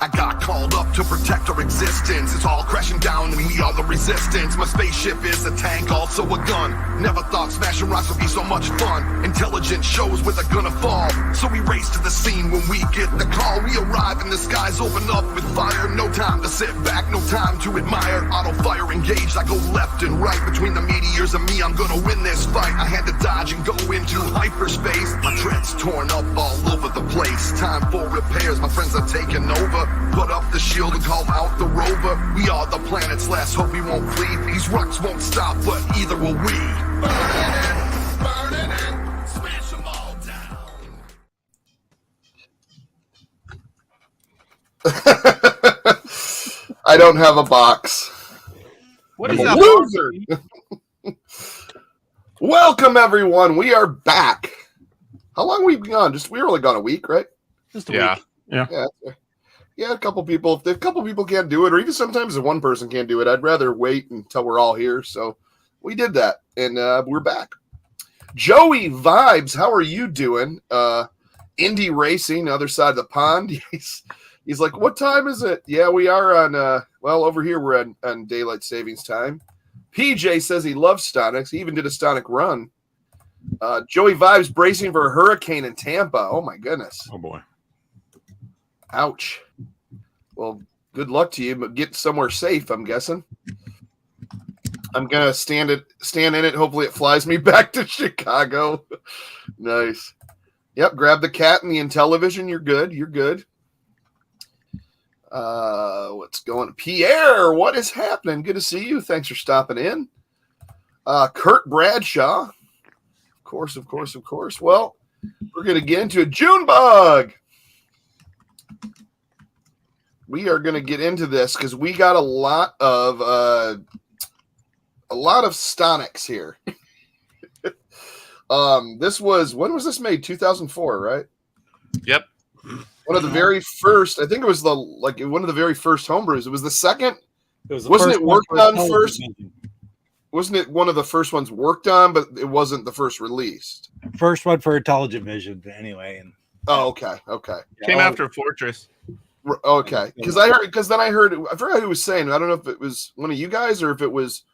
I got called up to protect our existence. It's all crashing down and we are the resistance. My spaceship is a tank, also a gun. Never thought smashing rocks would be so much fun. Intelligence shows where they're gonna fall. So we race to the scene when we get the call. We arrive and the skies open up with fire. No time to sit back, no time to admire. Auto fire engaged, I go left and right. Between the meteors and me, I'm gonna win this fight. I had to dodge and go into hyperspace. My dread's torn up all over the place. Time for repairs, my friends are taking over. Put up the shield and call out the rover. We are the planet's last hope, we won't flee. These rocks won't stop, but either will we. Burning it, smash them all down. I don't have a box. What I'm is a that? loser. Welcome, everyone. We are back. How long have we been gone? We were only gone a week, right? Just a week. Yeah, a couple people. If a couple people can't do it, or even sometimes if one person can't do it, I'd rather wait until we're all here. So we did that, and we're back. Joey Vibes, how are you doing? Indy Racing, other side of the pond. He's like, what time is it? Yeah, we are on. Over here we're on daylight savings time. PJ says he loves Stonix. He even did a Stonix run. Joey Vibes bracing for a hurricane in Tampa. Oh my goodness. Oh boy. Ouch. Well, good luck to you, but get somewhere safe, I'm guessing. I'm going to stand in it. Hopefully it flies me back to Chicago. Nice. Yep, grab the cat and the Intellivision. You're good. You're good. What's going? Pierre, what is happening? Good to see you. Thanks for stopping in. Kurt Bradshaw. Of course. Well, we're going to get into it. Junebug. We are going to get into this because we got a lot of Stonix here. When was this made? 2004, right? Yep. One of the very first. I think it was one of the very first homebrews. It was the second. Wasn't it worked on first? Wasn't it one of the first ones worked on, but it wasn't the first released? First one for Intellivision, anyway. And okay. Came after Fortress. Okay, because then I heard, I forgot who was saying. I don't know if it was one of you guys or if it was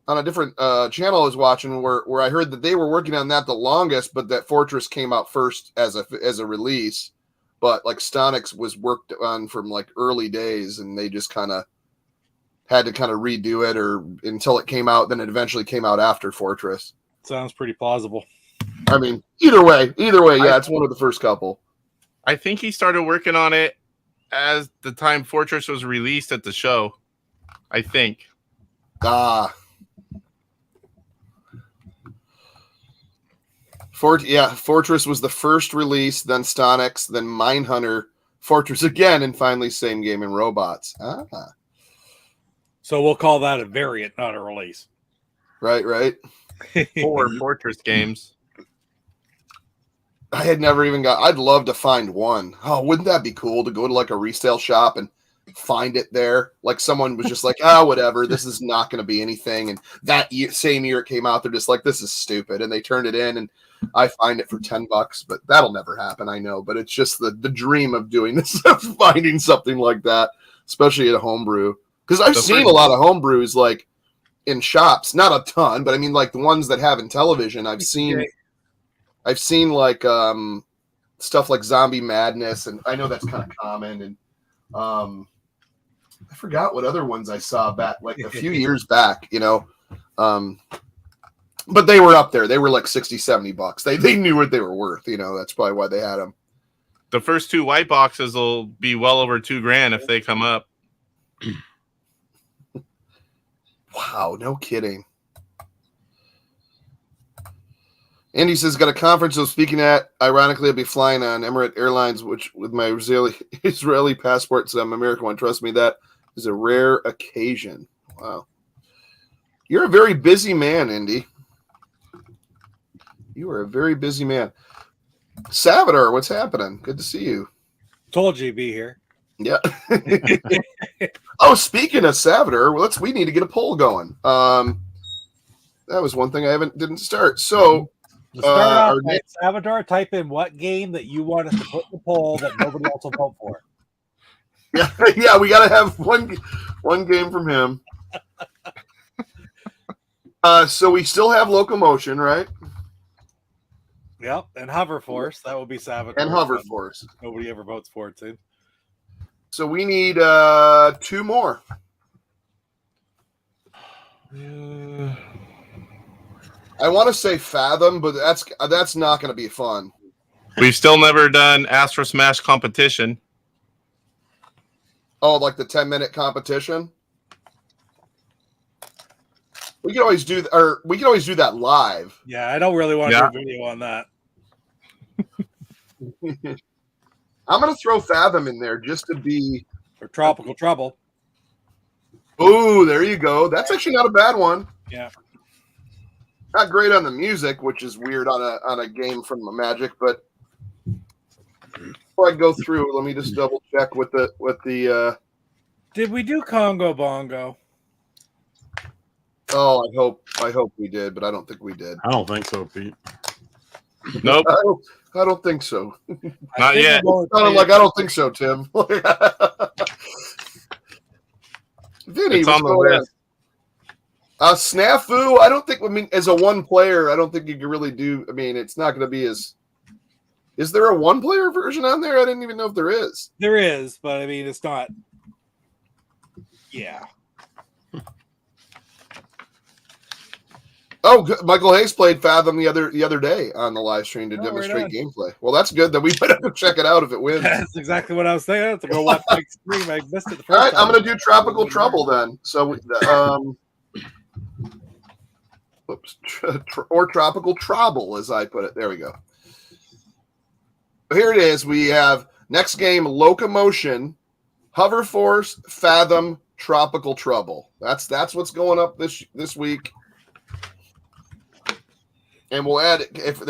on a different channel I was watching where I heard that they were working on that the longest, but that Fortress came out first as a release, but like Stonix was worked on from like early days, and they just kind of had to kind of redo it or until it came out. Then it eventually came out after Fortress. sounds pretty plausible. I mean, either way, yeah, it's one of the first couple. I think he started working on it as the time Fortress was released at the show. I think. Fortress was the first release, then Stonix, then Mindhunter, Fortress again, and finally Same Game and Robots. So we'll call that a variant, not a release. Right. 4 Fortress games. I had never even I'd love to find one. Oh, wouldn't that be cool to go to like a resale shop and find it there? Like someone was just like, whatever, this is not going to be anything. And that same year it came out, they're just like, this is stupid. And they turned it in and I find it for $10, but that'll never happen. I know, but it's just the dream of doing this, of finding something like that, especially at a homebrew. Because I've seen a lot of homebrews like in shops, not a ton, but I mean like the ones that have Intellivision, I've seen like stuff like Zombie Madness, and I know that's kind of common. And I forgot what other ones I saw back like a few years back, but they were up there. They were like $60-$70. They knew what they were worth. That's probably why they had them. The first 2 white boxes will be well over $2,000 if they come up. Wow, no kidding. Andy says, got a conference I'm speaking at. Ironically, I'll be flying on Emirates Airlines, which with my Israeli passport, so I'm American one. Trust me, that is a rare occasion. Wow. You're a very busy man, Indy. You are a very busy man. Salvador, what's happening? Good to see you. Told you to be here. Yeah. Oh, speaking of Salvador, we need to get a poll going. That was one thing didn't start. So to start off, Salvador, type in what game that you want us to put in the poll that nobody else will vote for. Yeah, yeah, we gotta have one game from him. So we still have locomotion, right? Yep, and Hover Force. That will be Saboteur. And Hover Force. Nobody ever votes for it, too. So we need 2 more. I want to say Fathom, but that's not going to be fun. We've still never done Astro Smash competition. Oh, like the 10-minute competition. We can always do that live. Yeah, I don't really want to do a video on that. I'm going to throw Fathom in there just to be. Or Tropical Trouble. Ooh, there you go. That's actually not a bad one. Yeah. Not great on the music, which is weird on a game from Magic, but before I go through, let me just double check with the Did we do Congo Bongo? Oh, I hope we did, but I don't think we did. I don't think so, Pete. Nope. I don't think so. Not yet. Sounded like I don't think so, Tim. Vinny, It's what's on the going list. on? Snafu, I don't think. I mean, as a one player, I don't think you can really do. I mean, it's not going to be as. Is there a one player version on there? I didn't even know if there is. There is, but I mean, it's not. Yeah. Oh, good. Michael Hayes played Fathom the other day on the live stream to Oh, demonstrate right gameplay. Well, that's good. Then we might have to check it out if it wins. That's exactly what I was thinking. I have to go watch Mike's stream. I missed it the first All right, time. I'm going to do Tropical Trouble then. So, whoops, or Tropical Trouble, as I put it. There we go. Here it is. We have next game: Locomotion, Hover Force, Fathom, Tropical Trouble. That's what's going up this week. And we'll add if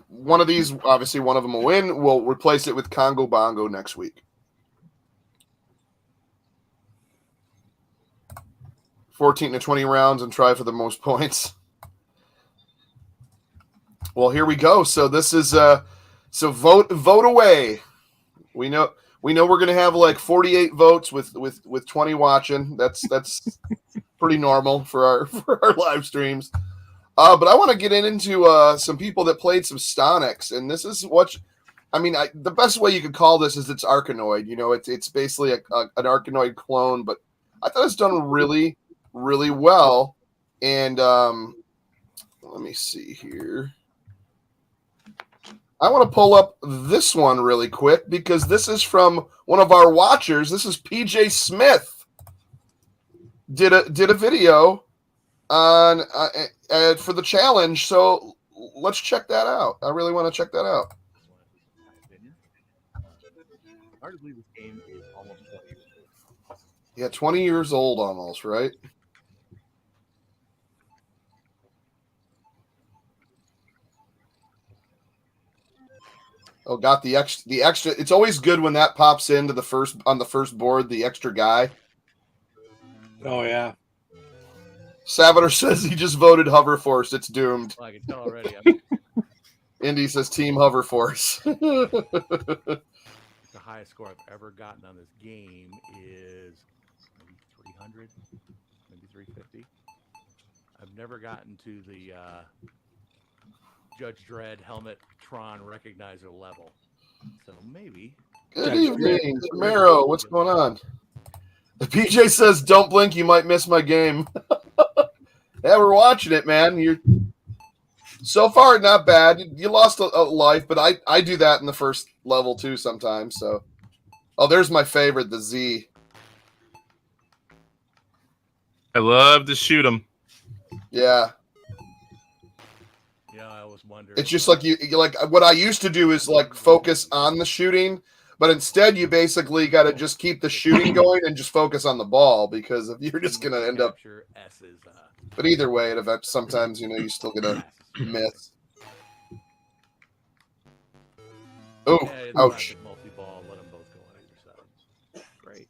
one of these, obviously one of them will win. We'll replace it with Congo Bongo next week. 14 to 20 rounds and try for the most points. Well, here we go. So this is so vote away. We know we're going to have like 48 votes with 20 watching. That's pretty normal for our live streams. But I want to get into some people that played some Stonix, and this is what the best way you could call this is it's Arkanoid. You know, it's basically an Arkanoid clone, but I thought it's done really, really well. And let me see here. I want to pull up this one really quick because this is from one of our watchers. This is PJ Smith. Did a video on for the challenge, so let's check that out. I really want to check that out. Hard to believe this game is almost 20 years old. Yeah, 20 years old almost, right? Oh, got the extra. It's always good when that pops into on the first board, the extra guy. Oh yeah. Salvador says he just voted Hover Force. It's doomed. Well, I can tell already. Indy says Team Hover Force. The highest score I've ever gotten on this game is maybe 300, maybe 350. I've never gotten to the Judge Dredd helmet Tron recognizer level. So maybe. Good evening, Camaro. What's going on? The PJ says, "Don't blink, you might miss my game." Yeah, we're watching it, man. You're so far not bad. You lost a life, but I do that in the first level too sometimes. So, oh, there's my favorite, the Z. I love to shoot them. Yeah, Yeah, I always wonder. it's just like you like what I used to do is like focus on the shooting, but instead you basically got to just keep the shooting going and just focus on the ball because if you're just gonna end up. S's, But either way, sometimes you still gonna miss. Oh, yeah, ouch! Multi-ball, let them both go on either side. Great.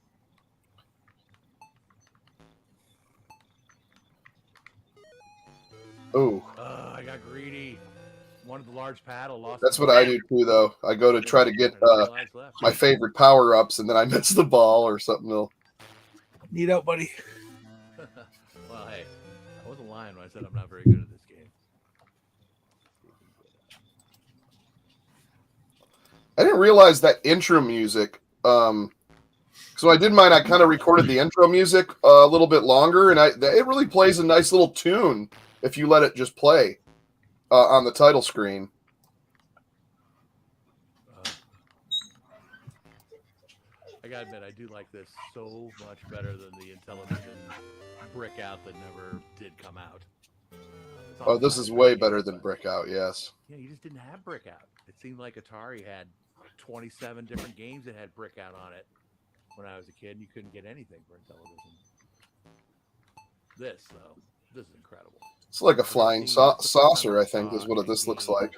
Oh, I got greedy. Wanted the large paddle. Lost. That's what I do too, though. I go to try to get my favorite power ups, and then I miss the ball or something. Need out, buddy. Well, hey, I wasn't lying when I said I'm not very good at this game. I didn't realize that intro music. So I did mine. I kind of recorded the intro music a little bit longer, and it really plays a nice little tune if you let it just play on the title screen. I gotta admit, I do like this so much better than the Intellivision brick out that never did come out. Oh, this is way better than brick out. Yes. Yeah, you just didn't have brick out. It seemed like Atari had 27 different games that had brick out on it. When I was a kid, you couldn't get anything for Intellivision. This, though, this is incredible. It's like a flying saucer, I think, is what this looks like.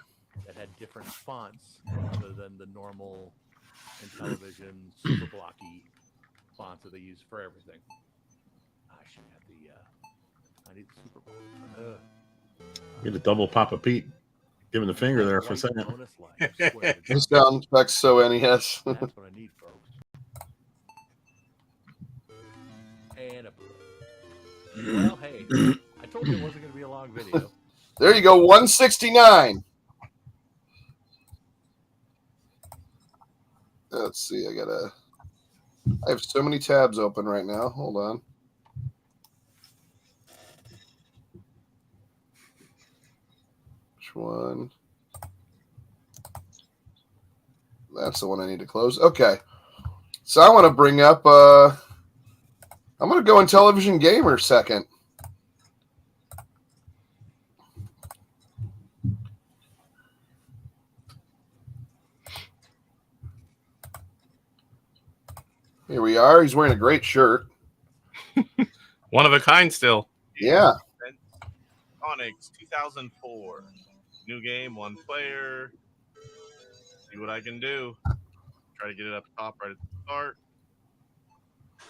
That had different fonts other than the normal Intellivision super blocky fonts that they use for everything. I should have the. I need the super block. Get a double Papa Pete. Give him the finger there for a second. This sounds like so NES. That's what I need, folks. And a blue. Well, hey, I told you it wasn't going to be a long video. There you go, 169. Let's see, I have so many tabs open right now. Hold on. Which one? That's the one I need to close. Okay. So I want to bring up, I'm going to go Intellivision Gamer second. Here we are. He's wearing a great shirt. One of a kind still. Yeah. Stonix 2004. New game, one player. See what I can do. Try to get it up top right at the start.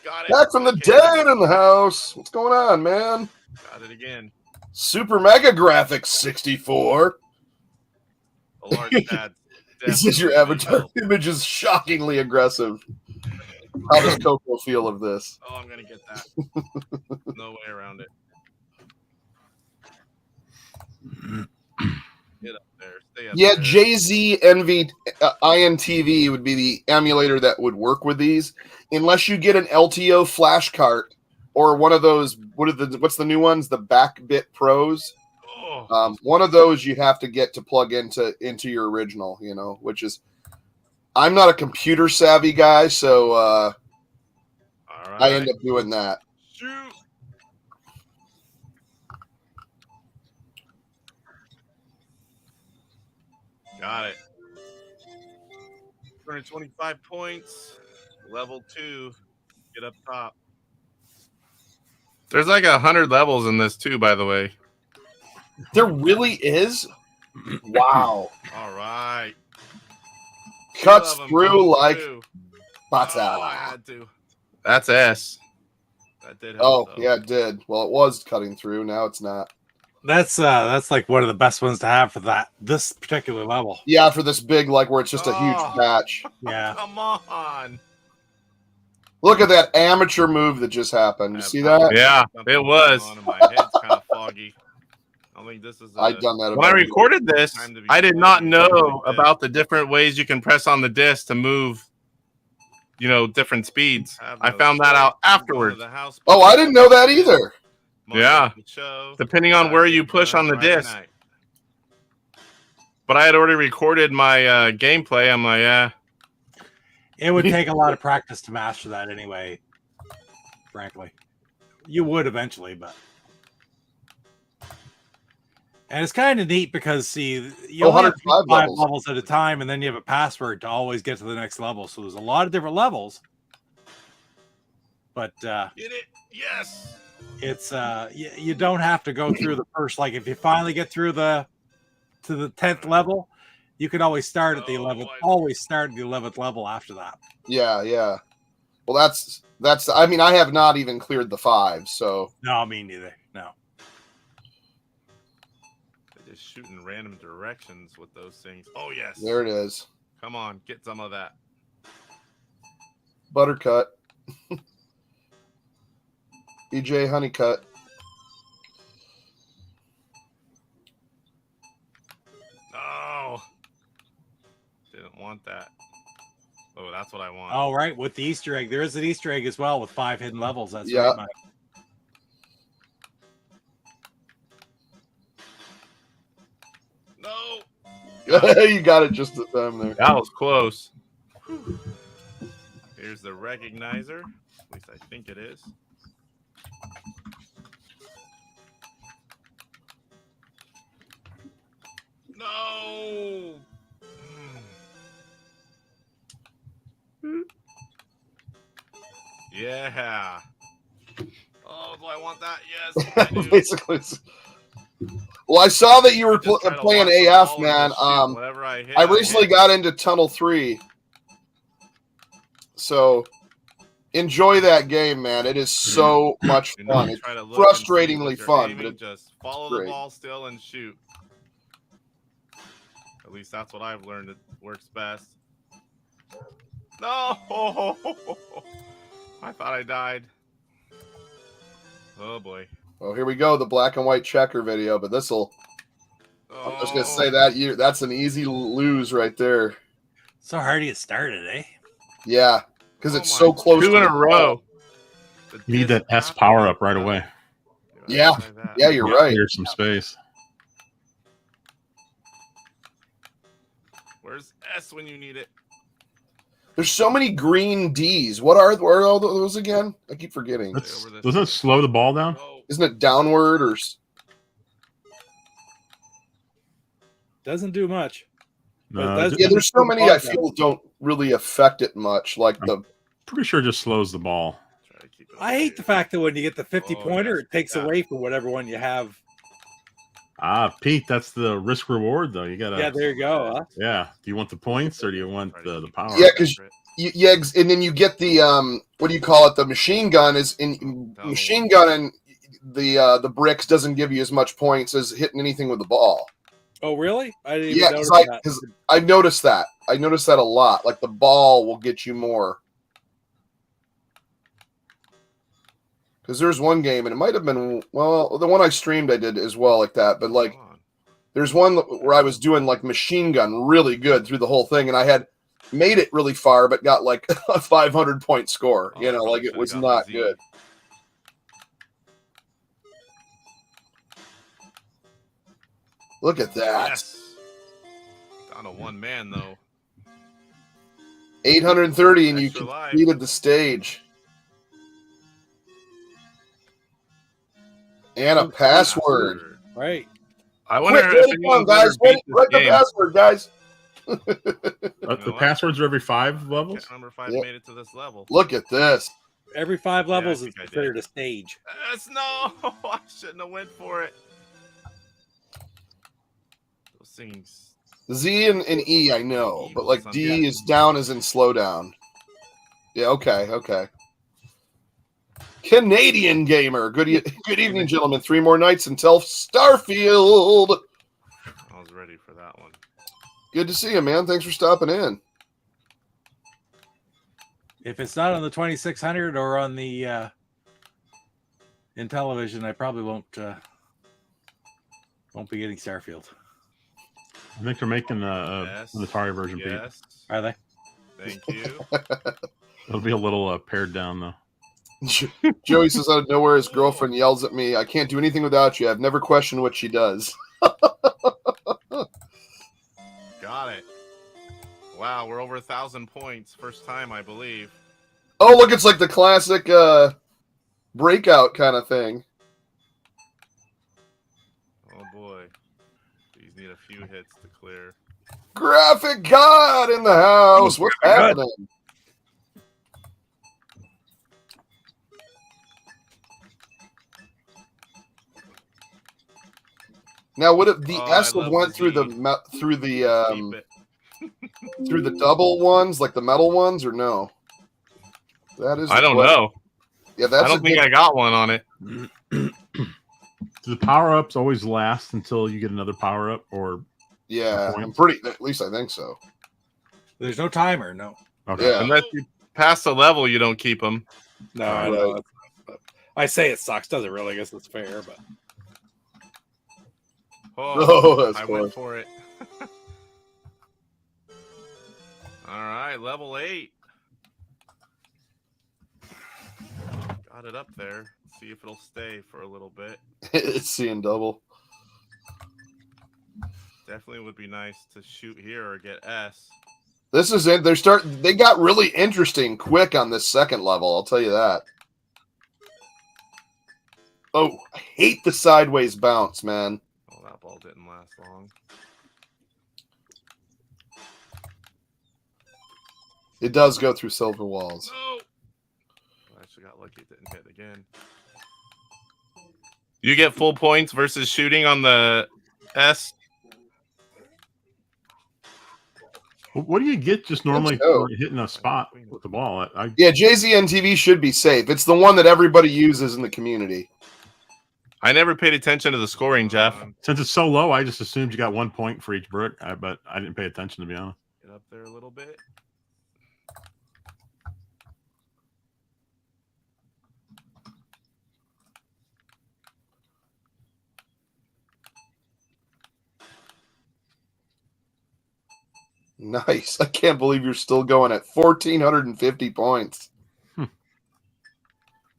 Got it. Back from the dead in the house. What's going on, man? Got it again. Super Mega Graphics 64. A large pad. This is your avatar image is shockingly aggressive. How does Coco feel of this? Oh, I'm gonna get that. No way around it. Get up there. Stay up Yeah, there. JZ Envy INTV would be the emulator that would work with these, unless you get an LTO flash cart or one of those. What's the new ones? The Backbit Pros. Oh. One of those you have to get to plug into your original. Which is. I'm not a computer savvy guy, so All right. I end up doing that. Shoot. Got it. 225 points. Level 2. Get up top. There's like 100 levels in this too, by the way. There really is? Wow. All right. Cuts Two of 'em through come like through. butter. Oh, I had to. That's S. That did help. Oh, though. yeah, it did. Well, it was cutting through. Now it's not. That's like one of the best ones to have for this particular level. Yeah, for this big, like where it's just a huge Oh. patch. Yeah. Come on. Look at that amateur move that just happened. You see that? Yeah, Something it was. going on in my head's kind of foggy. I think this is. I've done that. When I about- recorded this, Time to be I did not playing know a bit. about the different ways you can press on the disc to move, different speeds. I found that out afterwards. Oh, I didn't know that either. Yeah. Depending on where you push on the disc. But I had already recorded my gameplay. I'm like, yeah. It would take a lot of practice to master that anyway, frankly. You would eventually, but... And it's kind of neat because, see, you only have 105 5 levels. levels at a time, and then you have a password to always get to the next level. So there's a lot of different levels. But Get it? Yes. it's you don't have to go through the first, like if you finally get through to the 10th level, you can always start at the 11th, always start at the 11th level after that. Yeah, yeah. Well, that's. I mean, I have not even cleared the 5, so No, me neither. No. They just shoot in random directions with those things. Oh, yes. There it is. Come on, get some of that. Buttercut. EJ Honeycut. Oh, didn't want that. Oh, that's what I want. Oh, right. With the Easter egg. There is an Easter egg as well with 5 hidden levels. That's Yeah. right, Mike. No. You got it just at the time there. That was close. Here's the recognizer. At least I think it is. No. Yeah. Oh, do I want that? Yes. I do. Basically. Well, I saw that you were Just try to playing launch the AF, ball and man. just shoot whatever I hit, I recently hit. got into Tunnel 3. So enjoy that game, man. It is so much Do not fun. It's try to look and see frustratingly what you're fun, aiming, but it's just follow the great. ball still and shoot. At least that's what I've learned. It works best. No! I thought I died. Oh boy. Well, here we go, the black and white checker video, but this'll I'm just gonna say Oh. that's an easy lose right there. So hard to get started, eh? Yeah, because Oh it's my- so close. 2 to in the a ball. row. The You need disc that S has to power be up right up. away. Yeah. Try that. Yeah, you're right. Clear some space. Where's S when you need it? There's so many green D's. What are all those again? I keep forgetting. That's, over this doesn't it way. slow the ball down? Oh, Isn't it downward or? Doesn't do much. But No, it does- Yeah, there's so many I Ball feel don't really affect it much. Like the pretty sure it just slows the ball. try to keep it I hate the fact that when you get the 50 Oh, pointer, yes, it takes yeah. away from whatever one you have. Ah, Pete, that's the risk reward though. You gotta. Yeah, there you go. Huh? Yeah. Do you want the points or do you want the power? Yeah, 'cause and then you get the what do you call it? The machine gun is in machine gun, and the bricks doesn't give you as much points as hitting anything with the ball. Oh, really? I didn't Yeah, even notice that. because I've noticed that. I noticed that a lot. Like the ball will get you more. Because there's one game, and it might have been the one I streamed. I did as well, like that. But like, there's one where I was doing like machine gun really good through the whole thing, and I had made it really far, but got like a 500 point score. You know, like it was not good. Look at that. Yes. Down to one man though. 830, and you Extra life. completed the stage. And a password. Right. I wonder Quick, if write it anyone's down, ever guys. beat Write this the game. password, guys. The passwords are every 5 levels. Cat number 5 Yep. made it to this level. Look at this. Every 5 levels I is think I did. considered a stage. Yes, no, I shouldn't have went for it. Those things. Z and E, I know, but like D is down as in slow down. Yeah, okay. Canadian gamer. Good evening, gentlemen. 3 more nights until Starfield. I was ready for that one. Good to see you, man. Thanks for stopping in. If it's not on the 2600 or on the Intellivision, I probably won't be getting Starfield. I think they're making Yes. an Atari version. Pete. Yes. Are they? Thank you. It'll be a little pared down though. Joey says out of nowhere his girlfriend yells at me, I can't do anything without you. I've never questioned what she does. Got it. Wow, we're over 1,000 points. First time, I believe. Oh, look, it's like the classic breakout kind of thing. Oh boy. These need a few hits to clear. Graphic God in the house. What's happening? Now, would it the Oh, S I have love went the through Z. through the Keep it. through the double ones, like the metal ones, or no? That is. I don't the question. know. Yeah, that's. I don't think I got one on it. Do the power ups always last until you get another power up, or Yeah, points? I'm pretty. At least I think so. There's no timer. No. Okay. Yeah. Unless you pass the level, you don't keep them. No, I Right. know. I say it sucks. Doesn't really. I guess it's fair, but Oh, that's I cool. went for it. All right, level 8. Got it up there. See if it'll stay for a little bit. It's seeing double. Definitely would be nice to shoot here or get S. This is it. They got really interesting quick on this second level. I'll tell you that. Oh, I hate the sideways bounce, man. Oh, that ball didn't last long. It does go through silver walls. No. I actually got lucky it didn't hit again. You get full points versus shooting on the S. What do you get just normally so. for hitting a spot with the ball? Yeah, JZN TV should be safe. It's the one that everybody uses in the community. I never paid attention to the scoring, Jeff. Since it's so low, I just assumed you got 1 point for each brick, but I didn't pay attention, to be honest. Get up there a little bit. Nice. I can't believe you're still going at 1,450 points.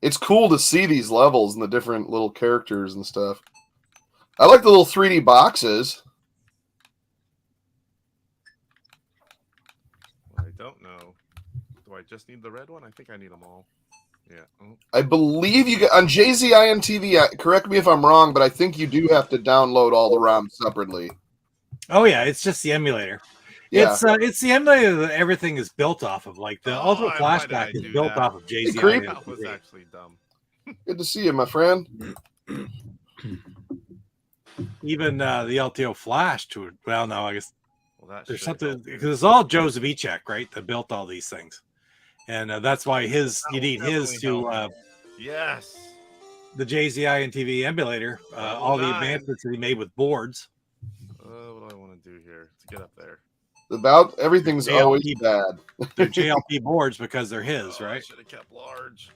It's cool to see these levels and the different little characters and stuff. I like the little 3D boxes. Well, I don't know. Do I just need the red one? I think I need them all. Yeah. Oh. I believe you get on JZIN TV. Correct me if I'm wrong, but I think you do have to download all the ROMs separately. oh yeah, it's just the emulator. Yeah. It's the emulator that everything is built off of. Like the Ultimate why did Flashback I is do built that? off of JZI. Creep. That was actually dumb. Good to see you, my friend. Even the LTO Flash to it. Well, no, I guess Well, that there's should something help. because it's all Joe Zavicek, right? That built all these things, and that's why you need his definitely to Yes. the JZI and TV emulator. All the 9. advancements that he made with boards. What do I want to do here to get up there? About everything's JLP. always bad. They're JLP boards because they're his, I right? should have kept large.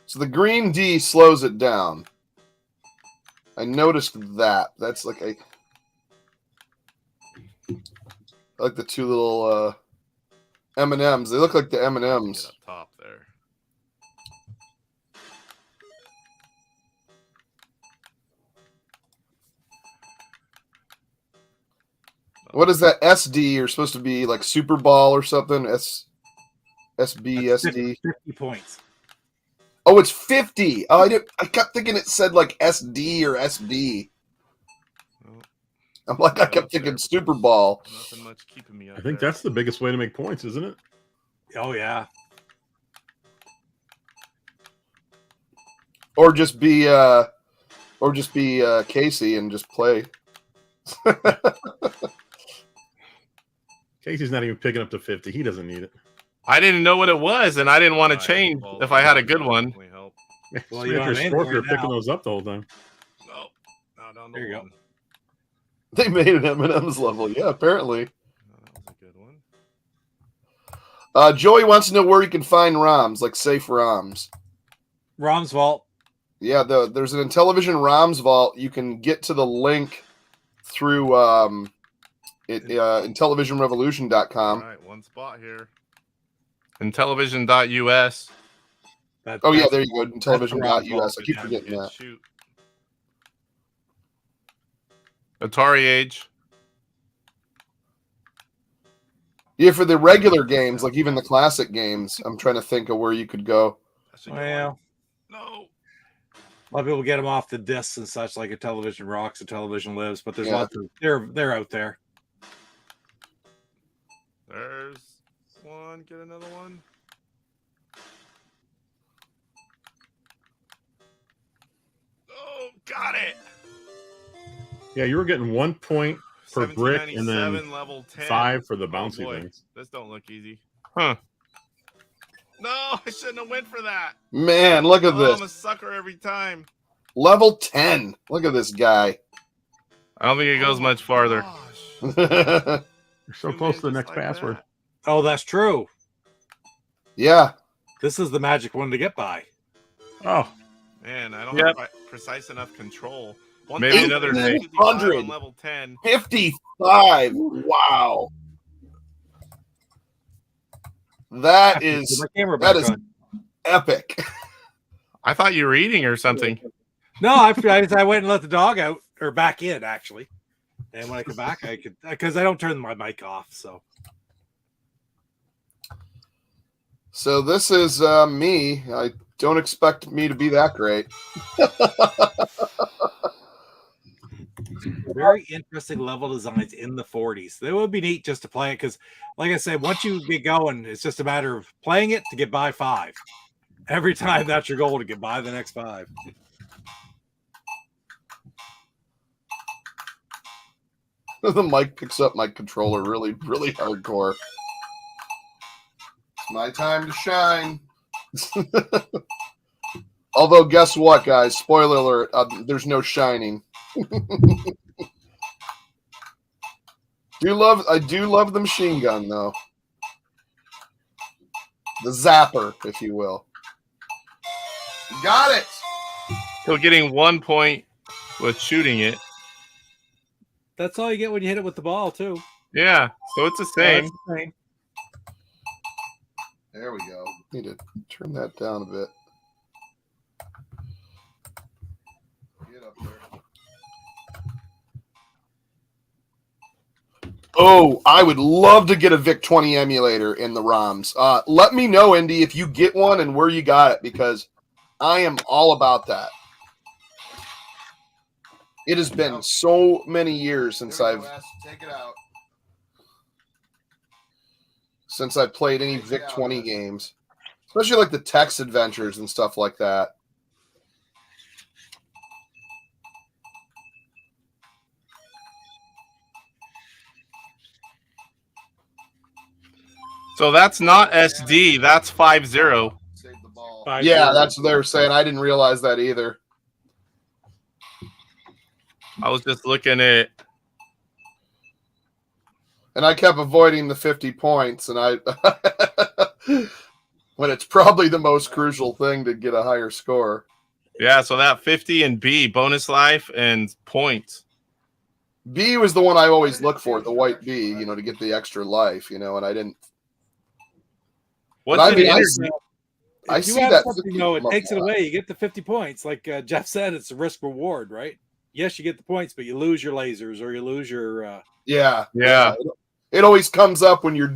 So the green D slows it down. I noticed that. That's like I like the two little M&Ms. They look like the Get M&Ms. up top there. What is that SD? You're supposed to be like Super Ball or something. SB, That's SD. 50 points. Oh, it's 50. Oh, I kept thinking it said like SD or SB. Well, I'm like, I kept thinking Super Ball. nothing much keeping me up I think there. that's the biggest way to make points, isn't it? Oh yeah. Or just be Casey and just play. Casey's not even picking up to 50. He doesn't need it. I didn't know what it was, and I didn't want to Right, change well, if I had a good that one. definitely help. Well, Well, you know you're what I mean? sport, Right you're picking now. those up the whole time. Nope. Not on the There you go. one. They made an M&M's level. Yeah, apparently. No, that was a good one. Joey wants to know where you can find ROMs, like safe ROMs. Rom's Vault. Yeah, there's an Intellivision ROMs vault. You can get to the link through Intellivisionrevolution.com. All right, one spot here. Intellivision.us. Oh, yeah, That's- there you go. that's the ROM Intellivision.us. vault. I keep Yeah, forgetting Hit that. shoot. Atari Age. Yeah, for the regular games, like even the classic games, I'm trying to think of where you could go. That should go Well, on. No. a lot of people get them off the discs and such, like a Television Rocks, a Television Lives, but there's Yeah. lots of they're out there. There's one. Get another one. Oh, got it. Yeah, you were getting 1 point per brick and then 1797, level 10. 5 for the Oh, bouncy boy. things. This don't look easy. Huh. No, I shouldn't have went for that. Man, look at I'm a this. sucker every time. Level 10. Look at this guy. I don't think it goes much farther. You're so Zoom close in to the just next like password. that. Oh, that's true. Yeah. This is the magic one to get by. Oh, Man, I don't Yep. have precise enough control. Maybe another 800. on level 10. 55. Wow. That is My camera back that is on. epic. I thought you were eating or something. No, I went and let the dog out or back in actually, and when I come back, I could because I don't turn my mic off. So this is me. I don't expect me to be that great. Very interesting level designs in the 40s. It would be neat just to play it because, like I said, once you get going, it's just a matter of playing it to get by 5. Every time that's your goal to get by the next 5. The mic picks up my controller really, really hardcore. It's my time to shine. Although, guess what, guys? Spoiler alert, there's no shining. I do love the machine gun, though. The zapper, if you will. Got it! So getting 1 point with shooting it. That's all you get when you hit it with the ball, too. Yeah, so it's the same. There we go. Need to turn that down a bit. Get up there. Oh, I would love to get a VIC-20 emulator in the ROMs. Let me know, Indy, if you get one and where you got it, because I am all about that. It has been so many years since I've played any VIC-20 games, especially like the text adventures and stuff like that. So that's not SD, that's 5-0. Yeah, that's what they were saying. I didn't realize that either. I was just looking at. And I kept avoiding the 50 points, and when it's probably the most crucial thing to get a higher score. Yeah, so that 50 and B, bonus life and points. B was the one I always look for, the white B, to get the extra life, and I didn't. What's the energy? I If you see have that. something, it takes it away. You get the 50 points. Like Jeff said, it's a risk reward, right? Yes, you get the points, but you lose your lasers or you lose your. Yeah. Yeah. It always comes up when you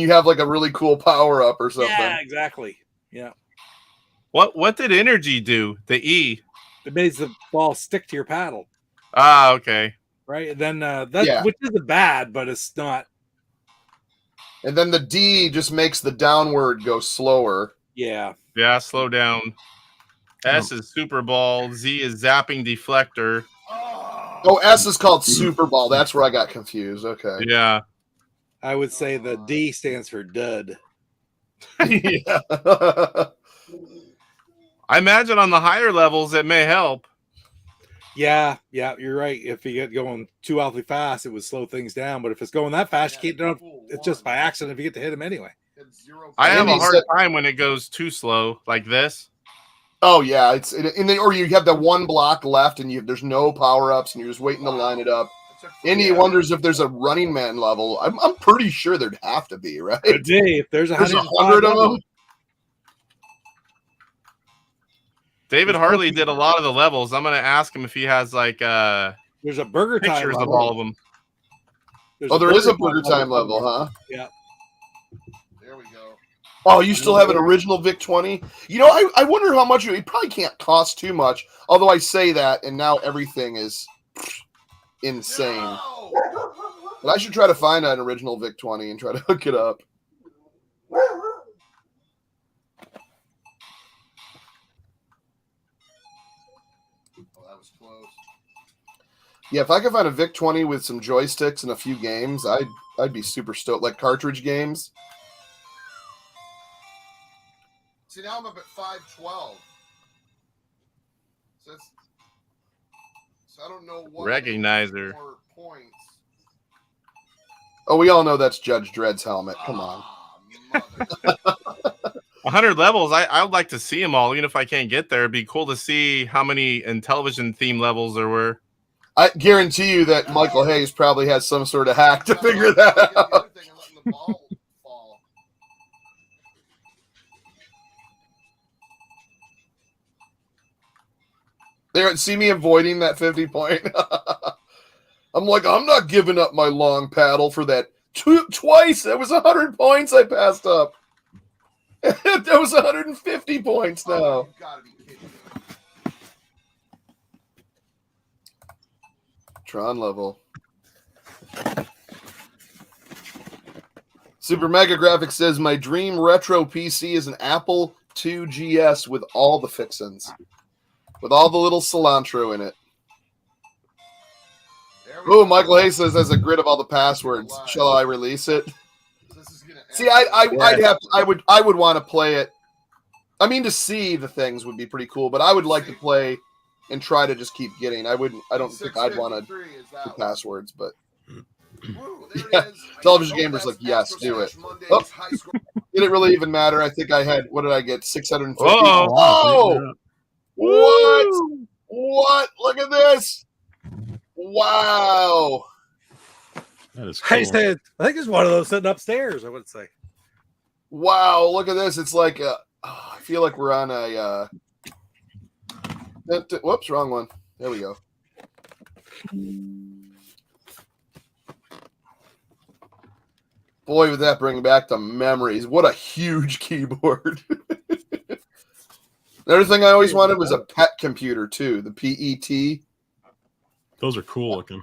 have like a really cool power up or something. Yeah, exactly. Yeah. What did energy do? The E. It makes the ball stick to your paddle. Ah, okay. Right, and then which isn't bad, but it's not. And then the D just makes the downward go slower. Yeah. Yeah, slow down. S is Super Ball. Z is Zapping Deflector. Oh, S is called Super Ball. That's where I got confused. Okay. Yeah. I would say the D stands for dud. Yeah. I imagine on the higher levels it may help. Yeah, you're right. If you get going too awfully fast, it would slow things down. But if it's going that fast, you can't. It's just by accident if you get to hit him anyway. I have a hard time when it goes too slow, like this. Oh yeah, or you have the one block left and there's no power ups and you're just waiting to line it up. Indy wonders if there's a Running Man level. I'm pretty sure there'd have to be, right? Dave, there's 100 of them. David Harley did a lot of the levels. I'm gonna ask him if he has like there's a Burger Time pictures level. of all of them. There is a Burger Time level, huh? Yeah. There we go. Oh, you still have an original VIC-20? I wonder how much it probably can't cost too much. Although I say that, and now everything is insane. No! But I should try to find an original VIC-20 and try to hook it up. Yeah, if I could find a VIC-20 with some joysticks and a few games, I'd be super stoked. Like cartridge games. See, now I'm up at 512. So, I don't know what Recognizer. more points. Oh, we all know that's Judge Dredd's helmet. Come on. 100 levels. I would like to see them all, even if I can't get there. It'd be cool to see how many Intellivision theme levels there were. I guarantee you that Michael Hayes probably has some sort of hack to figure that out. There, see me avoiding that 50 point. I'm like, I'm not giving up my long paddle for that. Twice. That was 100 points I passed up. That was 150 points now. Oh, you gotta be kidding me. Tron level. Super Mega Graphics says my dream retro PC is an Apple II GS with all the fixins. With all the little cilantro in it. Oh, Michael Hayes says there's a grid of all the passwords. Shall I release it? See, I would want to play it. I mean, to see the things would be pretty cool, but I would like to play and try to just keep getting. I don't think I'd want to do passwords, but yeah. Television Gamer's like, yes, do it. Oh, did it really even matter? I think I had, what did I get? 650. Oh! What? What? Look at this! Wow! That is cool. I think it's one of those sitting upstairs, I would say. Wow, look at this. It's like I feel like we're on a whoops, wrong one. There we go. Boy, would that bring back the memories. What a huge keyboard. Another thing I always wanted was a pet computer too, the PET. Those are cool looking.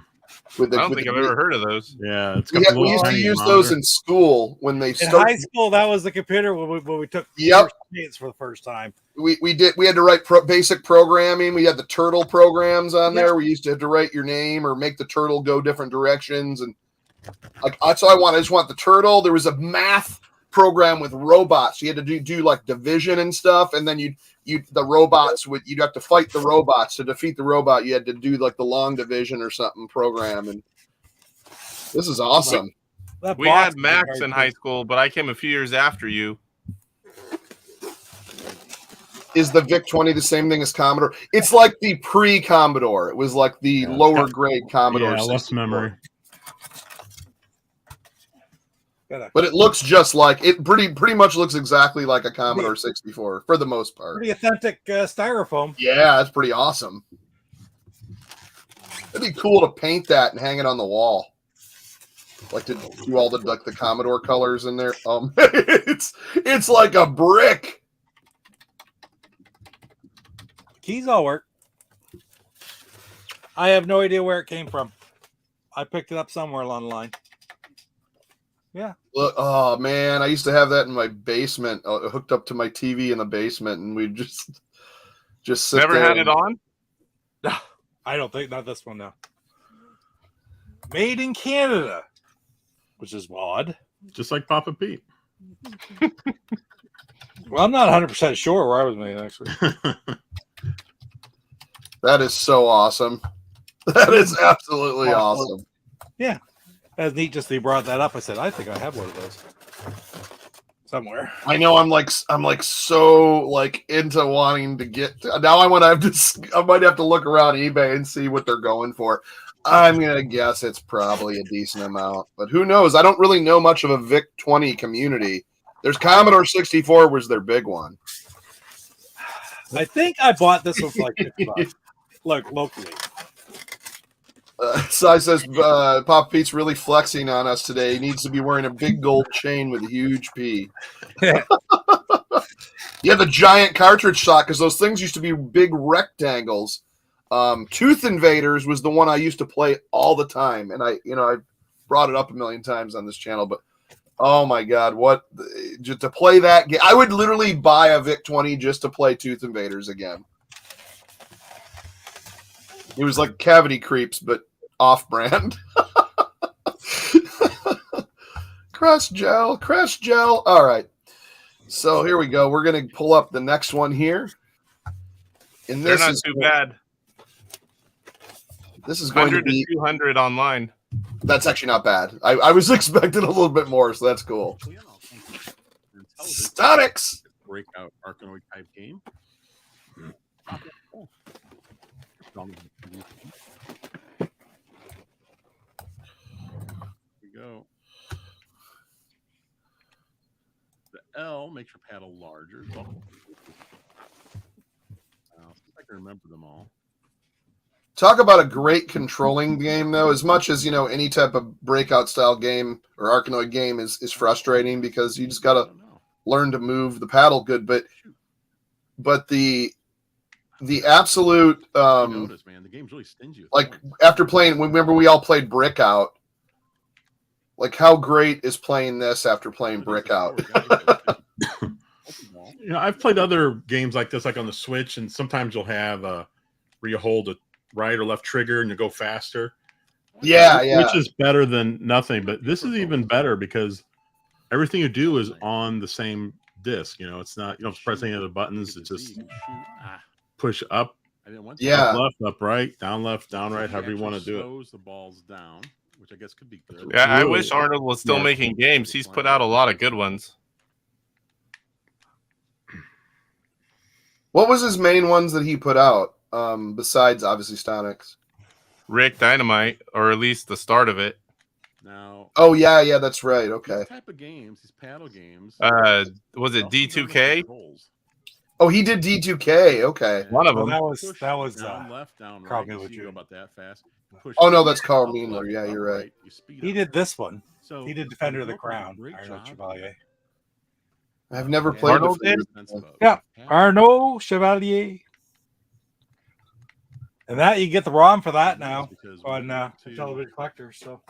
I don't think I've ever heard of those. Yeah, it's we used to use those in school when they started. In high school, that was the computer when we took science for the first time. We had to write basic programming. We had the turtle programs on there. We used to have to write your name or make the turtle go different directions, and like that's all I want. I just want the turtle. There was a math program with robots. You had to do like division and stuff, and then you'd have to fight the robots. To defeat the robot, you had to do like the long division or something program, and this is awesome. We had Max in high school, but I came a few years after you. Is the VIC-20 the same thing as Commodore? It's like the pre-Commodore. It was like the lower grade Commodore. Yeah, less memory. But it looks just like it. Pretty much looks exactly like a Commodore 64 for the most part. Pretty authentic styrofoam. Yeah, that's pretty awesome. It'd be cool to paint that and hang it on the wall, like to do all the Commodore colors in there. It's like a brick. Keys all work. I have no idea where it came from. I picked it up somewhere along the line. Yeah. Look, oh man, I used to have that in my basement, hooked up to my TV in the basement, and we just sit Never there had it on? No, I don't think not this one now. Made in Canada, which is odd. Just like Papa Pete. Well, I'm not 100% sure where I was made actually. That is so awesome. That is absolutely awesome. Yeah. That's neat. Just that you brought that up. I said, I think I have one of those somewhere. I know. I'm like so like into wanting to get. Now I might have to look around eBay and see what they're going for. I'm gonna guess it's probably a decent amount, but who knows? I don't really know much of a VIC-20 community. There's Commodore 64 was their big one. I think I bought this one for like $50. Look, locally. Sai says Papa Pete's really flexing on us today. He needs to be wearing a big gold chain with a huge P. Yeah, the giant cartridge slot, because those things used to be big rectangles. Tooth Invaders was the one I used to play all the time, and I brought it up a million times on this channel. But oh my god, just to play that game, I would literally buy a VIC-20 just to play Tooth Invaders again. It was like Cavity Creeps, but off-brand. Crush gel. All right. So here we go. We're going to pull up the next one here. And They're this not is too bad. This is going to 100 be. to 200 online. That's actually not bad. I was expecting a little bit more, so that's cool. Stonix. Breakout Arkanoid type game. Here we go. The L makes your paddle larger. I can remember them all. Talk about a great controlling game, though. As much as, any type of breakout style game or Arkanoid game is frustrating because you just got to learn to move the paddle good. But the absolute notice, man, the game's really stingy. Like after playing, remember we all played Brick Out. Like how great is playing this after playing Brick Out? I've played other games like this, like on the Switch, and sometimes you'll have where you hold a right or left trigger and you go faster. Yeah. Which is better than nothing, but this is even better because everything you do is on the same disc. It's not, you don't press any of the buttons. It's just push up, up, left, right, down, right, however you want to do it. Slows the balls down, which I guess could be good. Yeah, I wish Arnold was still making games. He's put out a lot of good ones. What was his main ones that he put out? Besides obviously Stonix. Rick Dynamite, or at least the start of it. Now. Oh yeah, that's right. Okay. These type of games, these paddle games. Was it D2K? Oh, he did D2K. Okay. One of them. That was down, left, down, Carl right. Miller You go about that fast. Push no, that's Carl Miller. Yeah, you're right. He did this one. So he did Defender of the Crown. Arnold Chevalier. I've never played Arnold did? Yeah, Arnaud Chevalier. And that you get the ROM for that now on Intellivision Collector. So.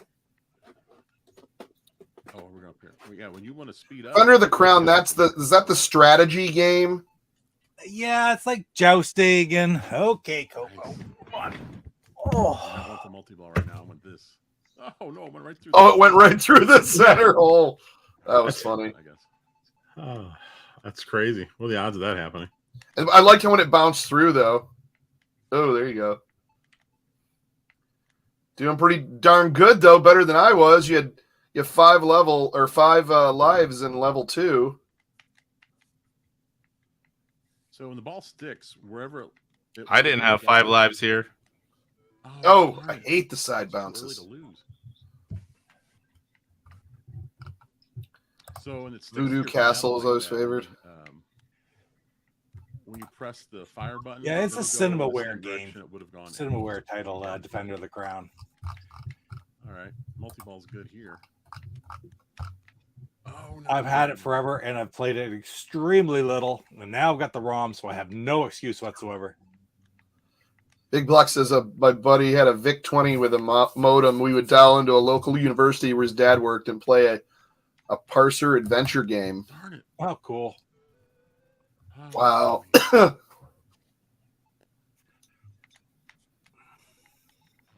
Oh, we're up here. Yeah, when you want to speed up. Defender of the Crown. Is that the strategy game? Yeah, it's like jousting and okay, Coco. Come on. Oh, I want the multi-ball right now. I want this. Oh no, it went right through. It went right through the center hole. That was funny. I guess. Oh, that's crazy. What are the odds of that happening? I liked how when it bounced through, though. Oh, there you go. Doing pretty darn good, though. Better than I was. You have 5 lives in level 2. So when the ball sticks, wherever I didn't have 5 lives here. Oh, I hate the side bounces. So when it's Voodoo Castle is always favored. When you press the fire button, yeah, it's a Cinemaware game. It would have gone. Cinemaware title, Defender of the Crown. All right, multi-ball's good here. Oh, no. I've had it forever, and I've played it extremely little, and now I've got the ROM, so I have no excuse whatsoever. Big Block says my buddy had a VIC-20 with a modem. We would dial into a local university where his dad worked and play a parser adventure game. Darn it. Oh, cool. Wow. I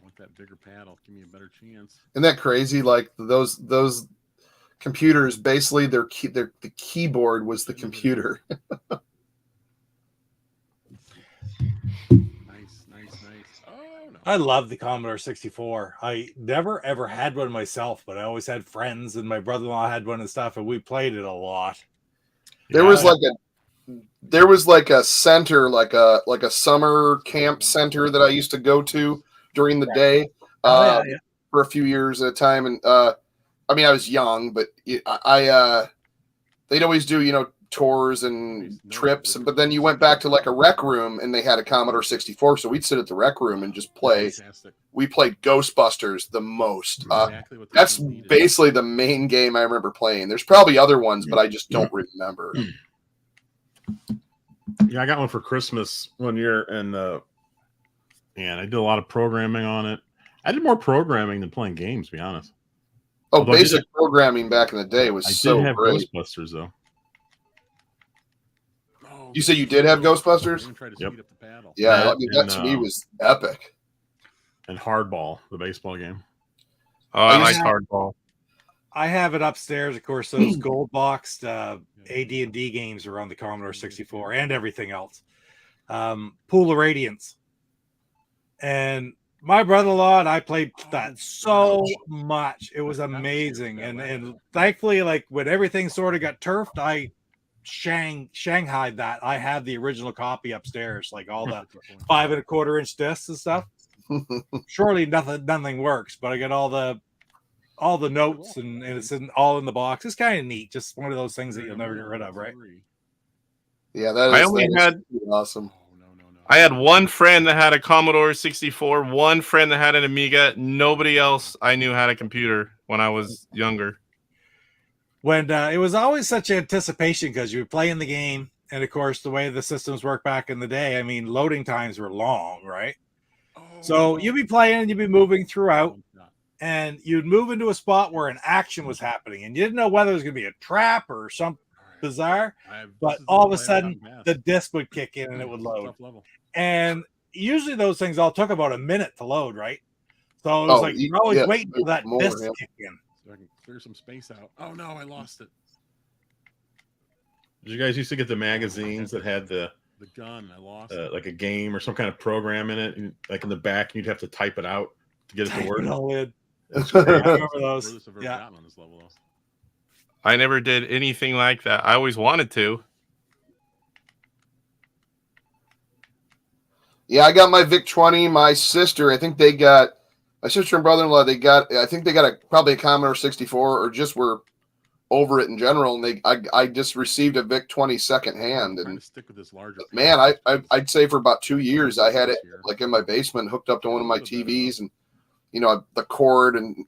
want that bigger paddle. Give me a better chance. Isn't that crazy? Like those computers, basically the keyboard was the computer. Nice. Oh no. I love the Commodore 64. I never ever had one myself, but I always had friends, and my brother-in-law had one and stuff, and we played it a lot. There was like a center, like a summer camp center that I used to go to during the day for a few years at a time. And I mean, I was young, but they'd always do, tours and trips. But then you went back to like a rec room and they had a Commodore 64. So we'd sit at the rec room and just play. Fantastic. We played Ghostbusters the most. Exactly what That's basically the main game I remember playing. There's probably other ones, but I just don't remember. Yeah, I got one for Christmas one year, and I did a lot of programming on it. I did more programming than playing games, to be honest. Oh, Although basic programming back in the day was so did have great. Ghostbusters, though. You said you did have Ghostbusters? Yep. Yeah, I mean, that to me was epic. And Hardball, the baseball game. Oh, I like Hardball. I have it upstairs, of course. Those gold boxed AD&D games were on the Commodore 64 and everything else. Pool of Radiance. And my brother-in-law and I played that so much. It was amazing. And thankfully, like when everything sort of got turfed, I Shanghaied that. I have the original copy upstairs, like all the 5 1/4-inch discs and stuff. Surely nothing works, but I got all the notes and it's all in the box. It's kind of neat. Just one of those things that you'll never get rid of, right? Yeah, that is awesome. I had one friend that had a Commodore 64, one friend that had an Amiga. Nobody else I knew had a computer when I was younger. When it was always such anticipation because you were playing the game, and of course the way the systems worked back in the day, I mean, loading times were long, right? So you'd be playing, you'd be moving throughout, and you'd move into a spot where an action was happening, and you didn't know whether it was going to be a trap or something bizarre, but all of a sudden the disc would kick in and it would load. And usually those things all took about a minute to load, right? So it was like you're always waiting for that disc to kick in. So I can clear some space out. Oh no, I lost it. Did you guys used to get the magazines that had the gun? I lost like a game or some kind of program in it, and like in the back, you'd have to type it out to get it to work. I remember those. Yeah. On this level, I never did anything like that. I always wanted to. Yeah, I got my VIC-20. My sister, I think they got my sister and brother-in-law. I think they got probably a Commodore 64 or just were over it in general. And I just received a VIC-20 secondhand. And stick with this larger man, I'd say for about 2 years I had it like in my basement, hooked up to one of my TVs, and the cord, and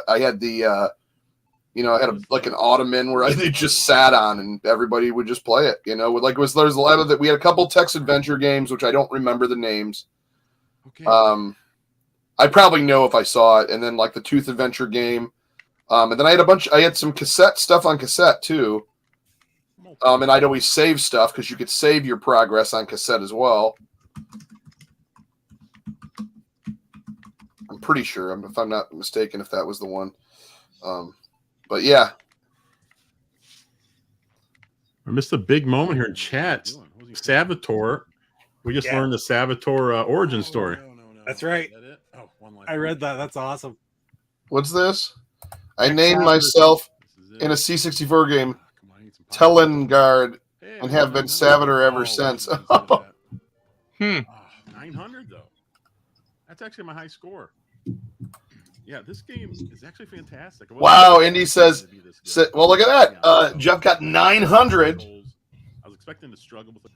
I had the I had like an ottoman where I just sat on, and everybody would just play it. There's a lot of that. We had a couple Tex Adventure games, which I don't remember the names. Okay. I probably know if I saw it, and then like the Tooth Adventure game, and then I had some cassette stuff on cassette too. And I'd always save stuff because you could save your progress on cassette as well. I'm pretty sure, if I'm not mistaken, if that was the one. But yeah. I missed a big moment here in chat. Saboteur. We just learned the Saboteur origin story. That's right. I read that. That's awesome. What's this? I named myself in a C64 game Telengard and have been Saboteur ever since. 900 though. That's actually my high score. Yeah, this game is actually fantastic. Wow, Indy says, well, look at that. Jeff got 900. I was expecting to struggle with it.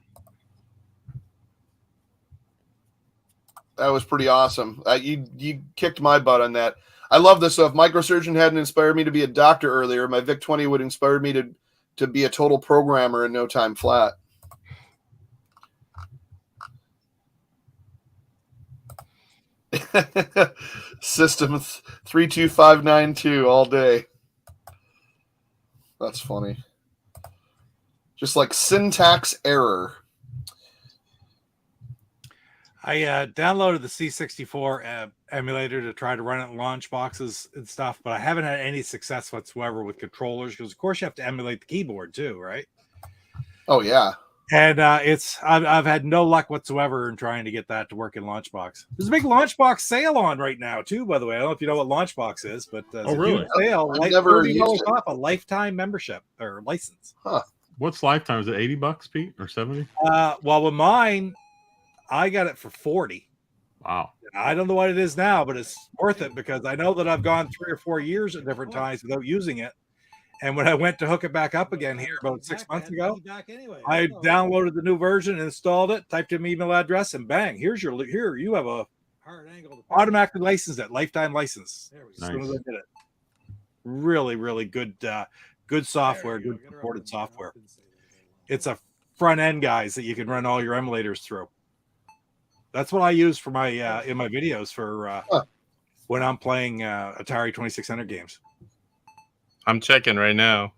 That was pretty awesome. You kicked my butt on that. I love this. So if Microsurgeon hadn't inspired me to be a doctor earlier, my VIC-20 would inspire me to be a total programmer in no time flat. System 32592 all day. That's funny. Just like syntax error. I downloaded the C64 emulator to try to run it in launch boxes and stuff, but I haven't had any success whatsoever with controllers because, of course, you have to emulate the keyboard too, right? Oh yeah. And I've had no luck whatsoever in trying to get that to work in Launchbox. There's a big Launchbox sale on right now too, by the way. I don't know if you know what Launchbox is, but really? Sale, I've never used $30 it. off a lifetime membership or license. Huh. What's lifetime? Is it $80, Pete, or 70? Well, with mine, I got it for 40. Wow. I don't know what it is now, but it's worth it because I know that I've gone 3 or 4 years at different times without using it. And when I went to hook it back up again here about 6 months ago, I downloaded the new version, installed it, typed in my email address, and bang, here you have a automatically licensed it, lifetime license. As soon as I did it. Really, really good software, good supported software. It's a front end, guys, that you can run all your emulators through. That's what I use for my in my videos for when I'm playing Atari 2600 games. I'm checking right now.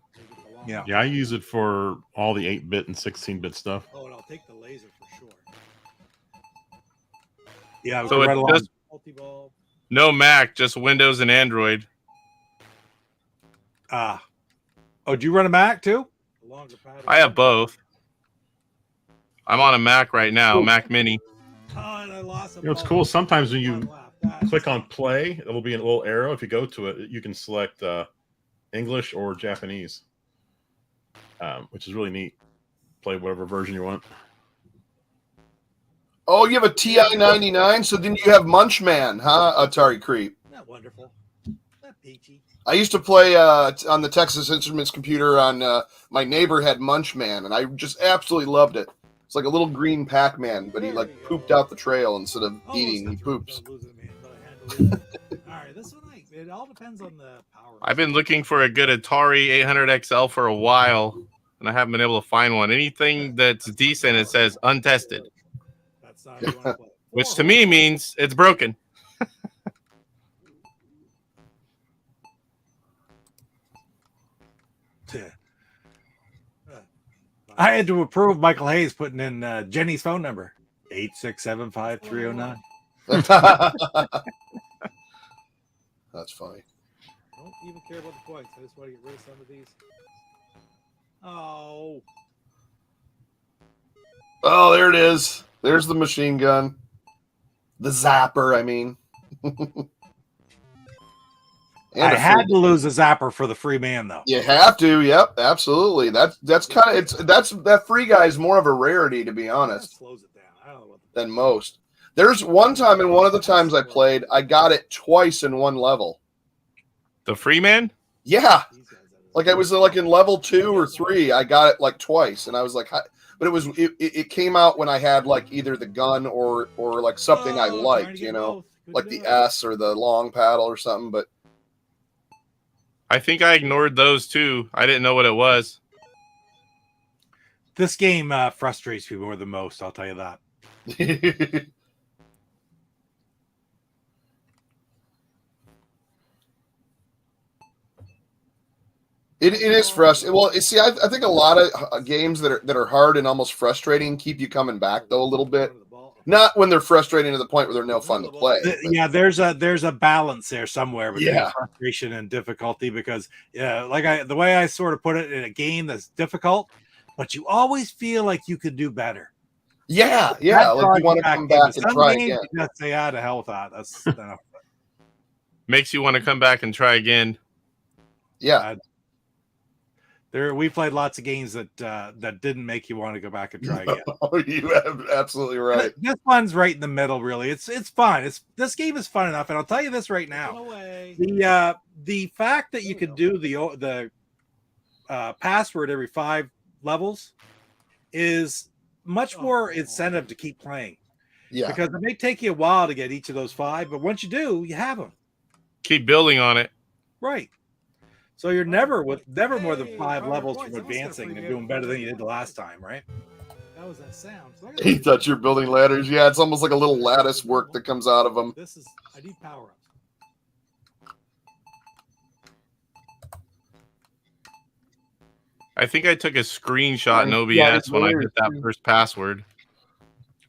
Yeah, I use it for all the 8-bit and 16-bit stuff. Oh, and I'll take the laser for sure. Yeah, so it's just no Mac, just Windows and Android. Oh, do you run a Mac too? I have both. I'm on a Mac right now, Mac Mini. It's cool. Sometimes when you click on play, there will be a little arrow. If you go to it, you can select English or Japanese, which is really neat. Play whatever version you want. Oh, you have a TI-99, so then you have Munchman, huh? Atari Creep. Not wonderful. Not peachy. I used to play on the Texas Instruments computer on my neighbor had Munchman, and I just absolutely loved it. It's like a little green Pac-Man, but he like pooped out the trail instead of eating. He poops. All right, this one, it all depends on the power. I've been looking for a good Atari 800XL for a while, and I haven't been able to find one. Anything that's decent, it says untested, That's not what you want to play. which to me means it's broken. I had to approve Michael Hayes putting in Jenny's phone number 8675309. That's funny. I don't even care about the points. I just want to get rid of some of these. Oh, Oh, there it is. There's the machine gun. The zapper, I mean. I had to lose a zapper for the free man, though. You have to, yep, absolutely. That's kind of that free guy is more of a rarity, to be honest, That slows it down. I don't know what than most. There's one time in one of the times I played, I got it twice in one level. The Freeman? Yeah, these guys are- like I was like in level 2 or 3, I got it like twice, and I was like, but it came out when I had like either the gun or like something I Oh, trying to liked, get you know, both. Good like to the know. S or the long paddle or something. But I think I ignored those too. I didn't know what it was. This game frustrates me more than most. I'll tell you that. It is frustrating. Well, see, I think a lot of games that are hard and almost frustrating keep you coming back though a little bit. Not when they're frustrating to the point where they're no fun to play. but- Yeah, there's a balance there somewhere between Yeah. frustration and difficulty because the way I sort of put it, in a game that's difficult, but you always feel like you could do better. Yeah, That like draws you want to back come in. back and Some try games again. you just say, "Ah, to hell with that." That's enough. Makes you want to come back and try again. Yeah, We played lots of games that didn't make you want to go back and try again. oh, you have absolutely right. This one's right in the middle, really. It's fun. This game is fun enough, and I'll tell you this right now: the fact that you can do the password every 5 levels is much more incentive to keep playing. Yeah, Because it may take you a while to get each of those 5, but once you do, you have them. Keep building on it. Right. So you're never more than 5 levels from advancing and doing better than you did the last time, right? That was that sound. So he thought you're building ladders. Yeah, it's almost like a little lattice work that comes out of them. I need power ups. I think I took a screenshot in Yeah, OBS when I hit that first password.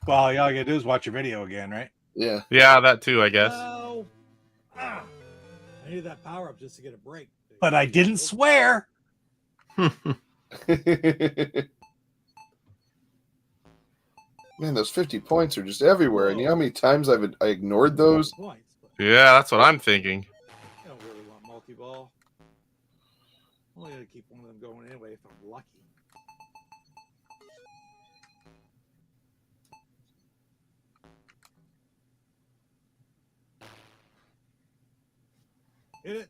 Well, all you gotta do is watch your video again, right? Yeah. Yeah, that too, I guess. Oh. I needed that power up just to get a break. But I didn't swear. Man, those 50 points are just everywhere. And you know how many times I ignored those? Points, but Yeah, that's what I'm thinking. I don't really want multi-ball. I'm only gonna keep one of them going anyway if I'm lucky. Hit it.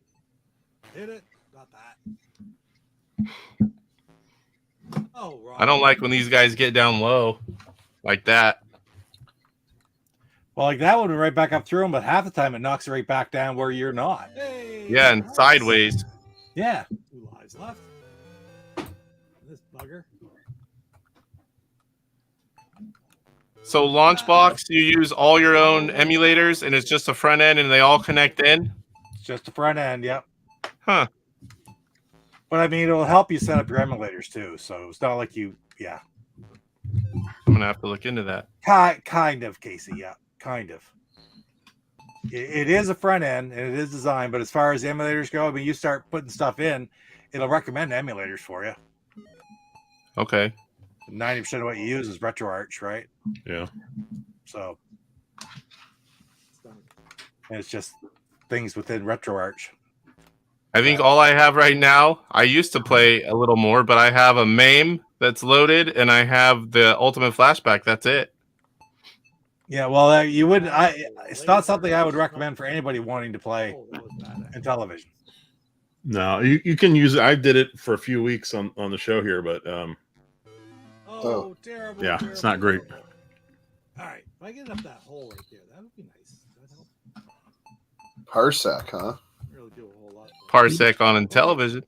Hit it. Not that. Oh, wrong. I don't like when these guys get down low like that. Well, like that one went right back up through them, but half the time it knocks it right back down where you're not. Hey, Yeah, and sideways. Yeah. 2 lives left. This bugger. So Launchbox, you use all your own emulators and it's just a front end and they all connect in? It's just the front end, yep. Huh. But I mean, it'll help you set up your emulators too. So it's not like yeah. I'm going to have to look into that. Kind of, Casey, yeah. Kind of. It is a front end and it is designed, but as far as emulators go, I mean, you start putting stuff in, it'll recommend emulators for you. Okay. 90% of what you use is RetroArch, right? Yeah. So, and it's just things within RetroArch. I think all I have right now, I used to play a little more, but I have a MAME that's loaded, and I have the Ultimate Flashback. That's it. Yeah, well, you would. It's not something I would recommend for anybody wanting to play Intellivision. No, you can use it. I did it for a few weeks on the show here, but Oh. Terrible! yeah, it's not great. All right, if I get up that hole right there, that would be nice. That'd help. Parsec, huh? Really do a whole lot. Parsec on Intellivision.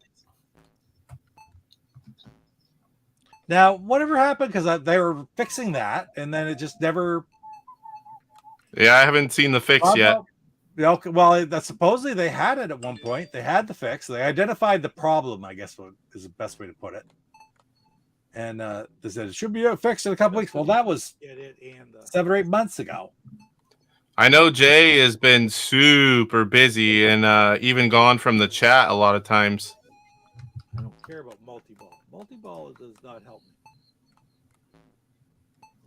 Now, whatever happened? Because they were fixing that, and then it just never. Yeah, I haven't seen the fix yet. Well, that supposedly they had it at one point. They had the fix. They identified the problem, I guess is the best way to put it. And they said it should be fixed in a couple weeks. Well, that was 7 or 8 months ago. I know Jay has been super busy and even gone from the chat a lot of times. I don't care about multi-ball. Multi-ball does not help me.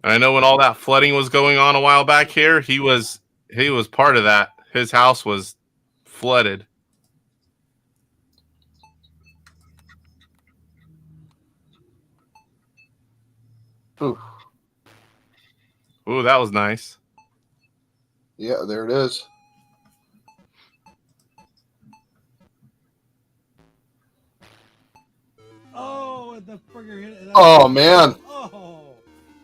I know when all that flooding was going on a while back here, he was part of that. His house was flooded. Ooh. Ooh, that was nice. Yeah, there it is. Oh, and the friggin' hit it. Oh, man. Oh,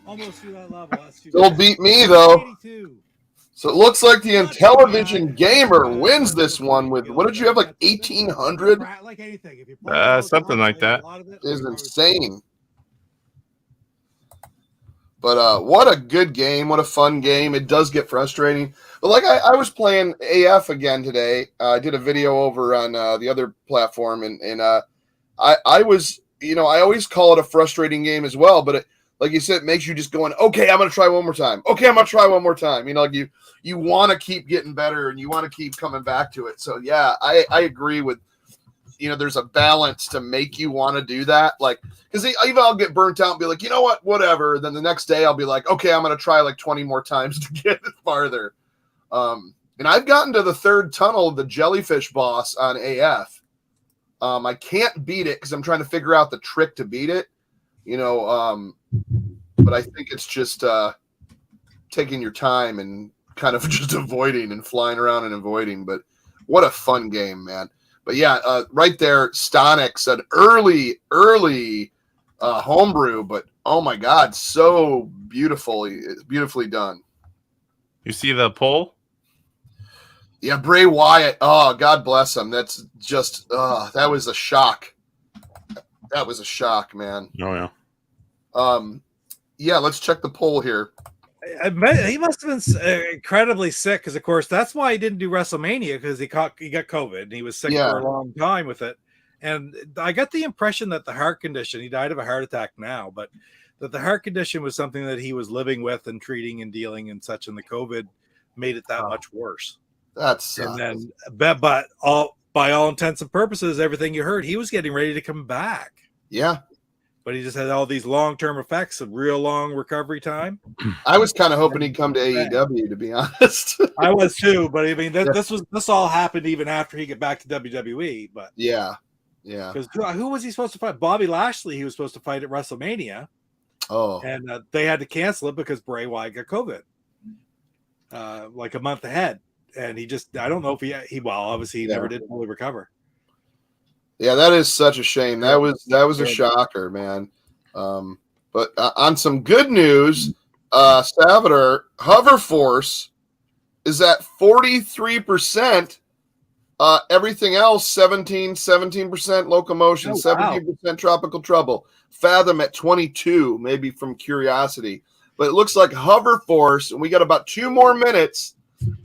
almost through that level. That's too Still bad. beat me, though. 82. So it looks like the Intellivision gamer wins this one with, what did you have, like 1,800? Like anything. If you play Something like that. Is insane. But what a good game. What a fun game. It does get frustrating. But like I was playing AF again today. I did a video over on the other platform. And I was, I always call it a frustrating game as well. But like you said, it makes you just going, okay, I'm going to try one more time. Okay, I'm going to try one more time. Like you want to keep getting better and you want to keep coming back to it. So, yeah, I agree with, there's a balance to make you want to do that. Like, because even I'll get burnt out and be like, you know what, whatever. Then the next day I'll be like, okay, I'm going to try like 20 more times to get it farther. And I've gotten to the third tunnel of the jellyfish boss on AF. I can't beat it because I'm trying to figure out the trick to beat it, but I think it's just taking your time and kind of just avoiding and flying around and avoiding. But what a fun game, man. But yeah, right there, Stonix, an early homebrew, but oh my God, so beautifully done. You see the poll? Yeah, Bray Wyatt. Oh, God bless him. That's just, that was a shock. That was a shock, man. Oh yeah. Yeah, let's check the poll here. He must have been incredibly sick because, of course, that's why he didn't do WrestleMania because he got COVID and he was sick for a long time with it. And I got the impression that the heart condition, he died of a heart attack now, but that the heart condition was something that he was living with and treating and dealing and such, and the COVID made it that much worse. That's and then, but by all intents and purposes, everything you heard, he was getting ready to come back. Yeah. But he just had all these long-term effects of real long recovery time. I was kind of hoping he'd come to AEW, to be honest. I was too, but I mean, this all happened even after he got back to WWE. But yeah. Because who was he supposed to fight? Bobby Lashley. He was supposed to fight at WrestleMania. Oh, and they had to cancel it because Bray Wyatt got COVID, like a month ahead, and I don't know if he obviously he never did fully recover. Yeah, that is such a shame. That was a shocker, man. But on some good news, Salvador, Hover Force is at 43%. Everything else, 17% locomotion, 17% tropical trouble. Fathom at 22, maybe from curiosity. But it looks like Hover Force, and we got about 2 more minutes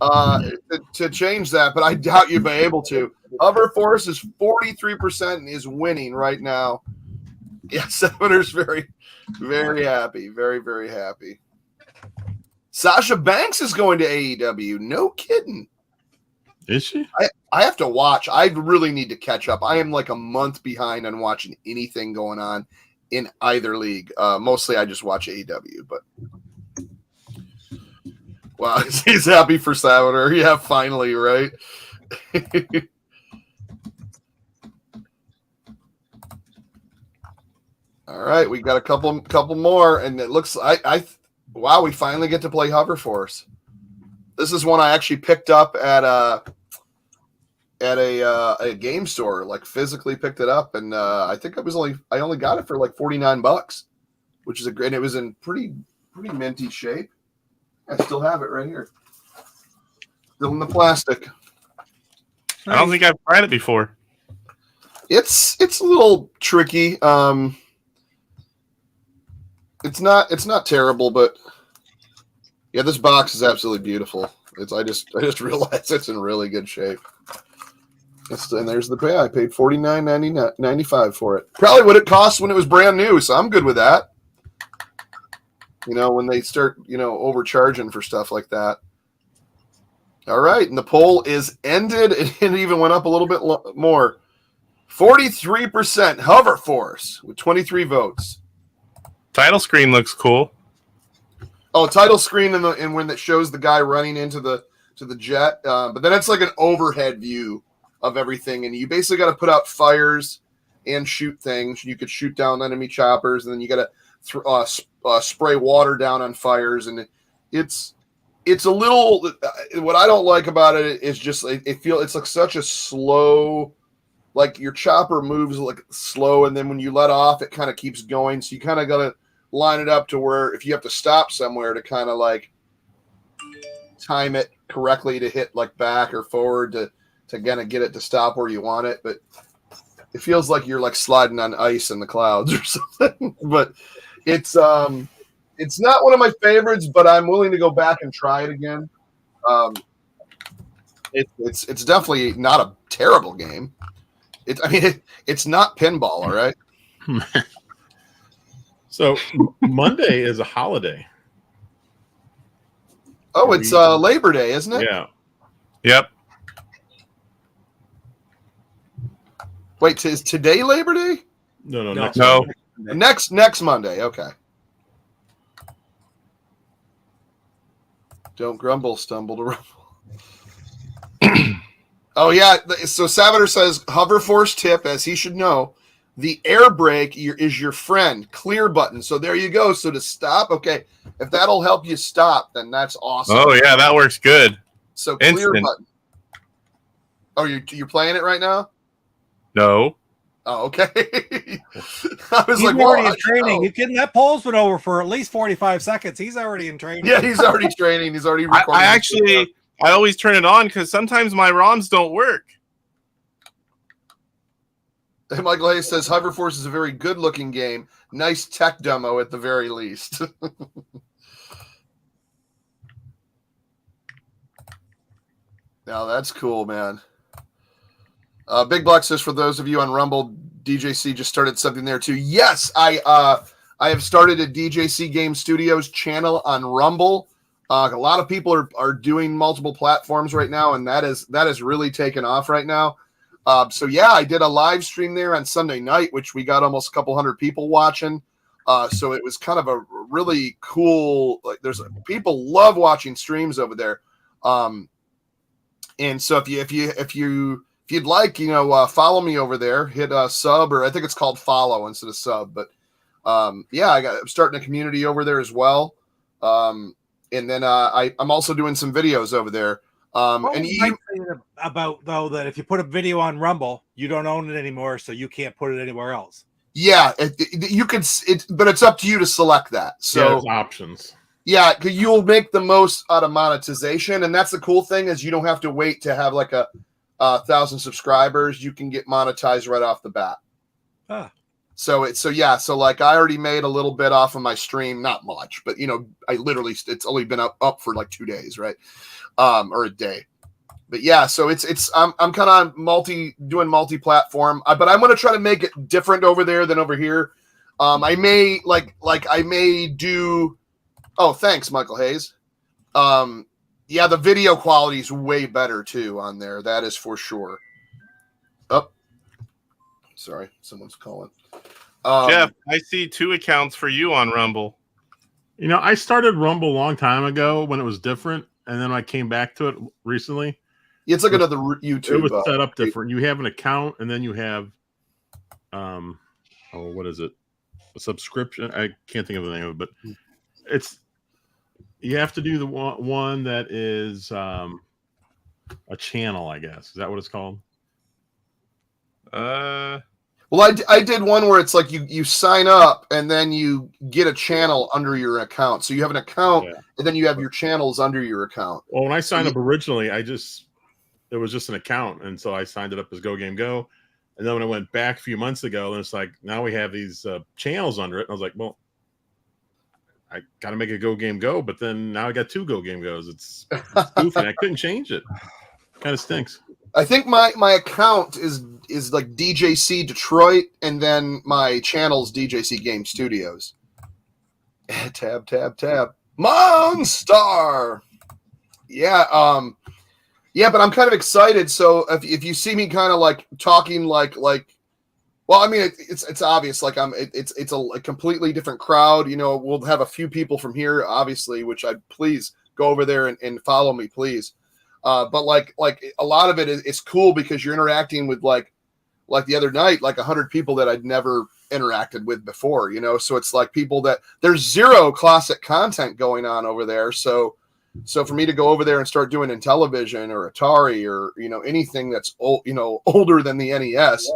to change that, but I doubt you'll be able to. Hover Force is 43% and is winning right now. Yeah, Senator's very, very happy. Very, very happy. Sasha Banks is going to AEW. No kidding. Is she? I have to watch. I really need to catch up. I am like a month behind on watching anything going on. in either league. Mostly I just watch AEW, but wow, he's happy for Salvador. Yeah, finally, right? All right, we got a couple more, and it looks wow, we finally get to play Hover Force. This is one I actually picked up at a game store, like physically picked it up, and I think I only got it for like $49, which is a great. And it was in pretty minty shape. I still have it right here, still in the plastic. I don't think I've tried it before. It's a little tricky. It's not terrible, but yeah, this box is absolutely beautiful. I just realized it's in really good shape. And there's the pay. I paid $49.95 for it. Probably what it cost when it was brand new, so I'm good with that. When they start, overcharging for stuff like that. All right, and the poll is ended. It even went up a little bit more. 43% Hover Force with 23 votes. Title screen looks cool. Oh, title screen and when it shows the guy running into the jet, but then it's like an overhead view of everything, and you basically got to put out fires and shoot things. You could shoot down enemy choppers, and then you got to spray water down on fires, and it's a little. What I don't like about it is just it's like such a slow, like your chopper moves like slow, and then when you let off, it kind of keeps going. So you kind of got to line it up to where if you have to stop somewhere to kind of like time it correctly to hit like back or forward to kind of get it to stop where you want it. But it feels like you're like sliding on ice in the clouds or something. But it's not one of my favorites, but I'm willing to go back and try it again. It's definitely not a terrible game. It's not pinball, all right? So Monday is a holiday. Oh, it's Labor Day, isn't it? Yeah. Yep. Wait, is today Labor Day? No. No. Next Monday. Okay. Don't grumble, stumble to rumble. Oh yeah. So Salvador says Hover Force tip, as he should know. The air brake is your friend. Clear button. So there you go. So to stop, okay, if that'll help you stop, then that's awesome. Oh yeah, that works good. So clear Instant. button. Oh, you're playing it right now? No. Oh, okay. I was He's like, already well, in training. You can that poll's been over for at least 45 seconds. He's already in training. yeah, he's already training. He's already recording. I always turn it on because sometimes my ROMs don't work. And Michael Hayes says Hover Force is a very good-looking game. Nice tech demo at the very least. Now that's cool, man. Big Black says, for those of you on Rumble, DJC just started something there too. Yes, I have started a DJC Game Studios channel on Rumble. A lot of people are doing multiple platforms right now, and that is really taken off right now. So yeah, I did a live stream there on Sunday night, which we got almost a couple hundred people watching. So it was kind of a really cool. Like, people love watching streams over there. And so if you'd like, follow me over there, hit sub, or I think it's called follow instead of sub. But yeah, I'm starting a community over there as well. And then I'm also doing some videos over there. And about though that if you put a video on Rumble, you don't own it anymore, so you can't put it anywhere else. Yeah, you could, but it's up to you to select that. So there's options. Yeah, you'll make the most out of monetization, and that's the cool thing is you don't have to wait to have like a 1,000 subscribers. You can get monetized right off the bat. So like I already made a little bit off of my stream, not much, but I literally it's only been up for like 2 days, right? Or a day. But yeah, so I'm kind of doing multi-platform, but I'm going to try to make it different over there than over here. I may I may do. Oh, thanks, Michael Hayes. Yeah, the video quality is way better too on there. That is for sure. Oh, sorry, someone's calling. Jeff, I see 2 accounts for you on Rumble. You know, I started Rumble a long time ago when it was different, and then I came back to it recently. It's like another YouTube. It was set up different. You have an account, and then you have, what is it? A subscription. I can't think of the name of it, but you have to do the one that is a channel, I guess. Is that what it's called? Well, I did one where it's like you sign up and then you get a channel under your account. So you have an account and then you have your channels under your account. Well, when I signed up originally, it was just an account, and so I signed it up as GoGameGo. And then when I went back a few months ago, and it's like now we have these channels under it. And I was like, well, I got to make a GoGameGo, but then now I got 2 GoGameGos. It's goofy. I couldn't change it. Kind of stinks. I think my account is like DJC Detroit, and then my channel's DJC Game Studios. Tab. Monstar. Yeah, yeah, but I'm kind of excited. So if you see me kind of like talking like, well, I mean it's obvious. Like it's a completely different crowd. You know, we'll have a few people from here, obviously, which please go over there and follow me, please. But like a lot of it is cool because you're interacting with like the other night, like 100 people that I'd never interacted with before, you know? So it's like people that there's zero classic content going on over there. So for me to go over there and start doing Intellivision or Atari or, you know, anything that's old, you know, older than the NES,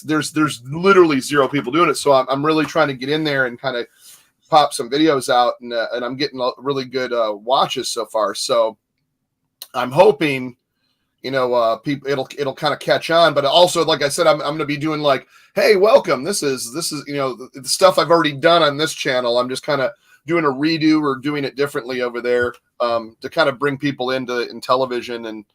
there's literally zero people doing it. So I'm really trying to get in there and kind of pop some videos out, and I'm getting really good watches so far. So I'm hoping, you know, people it'll kind of catch on, but also, like I said, I'm going to be doing like, hey, welcome. This is you know the stuff I've already done on this channel. I'm just kind of doing a redo or doing it differently over there to kind of bring people into Intellivision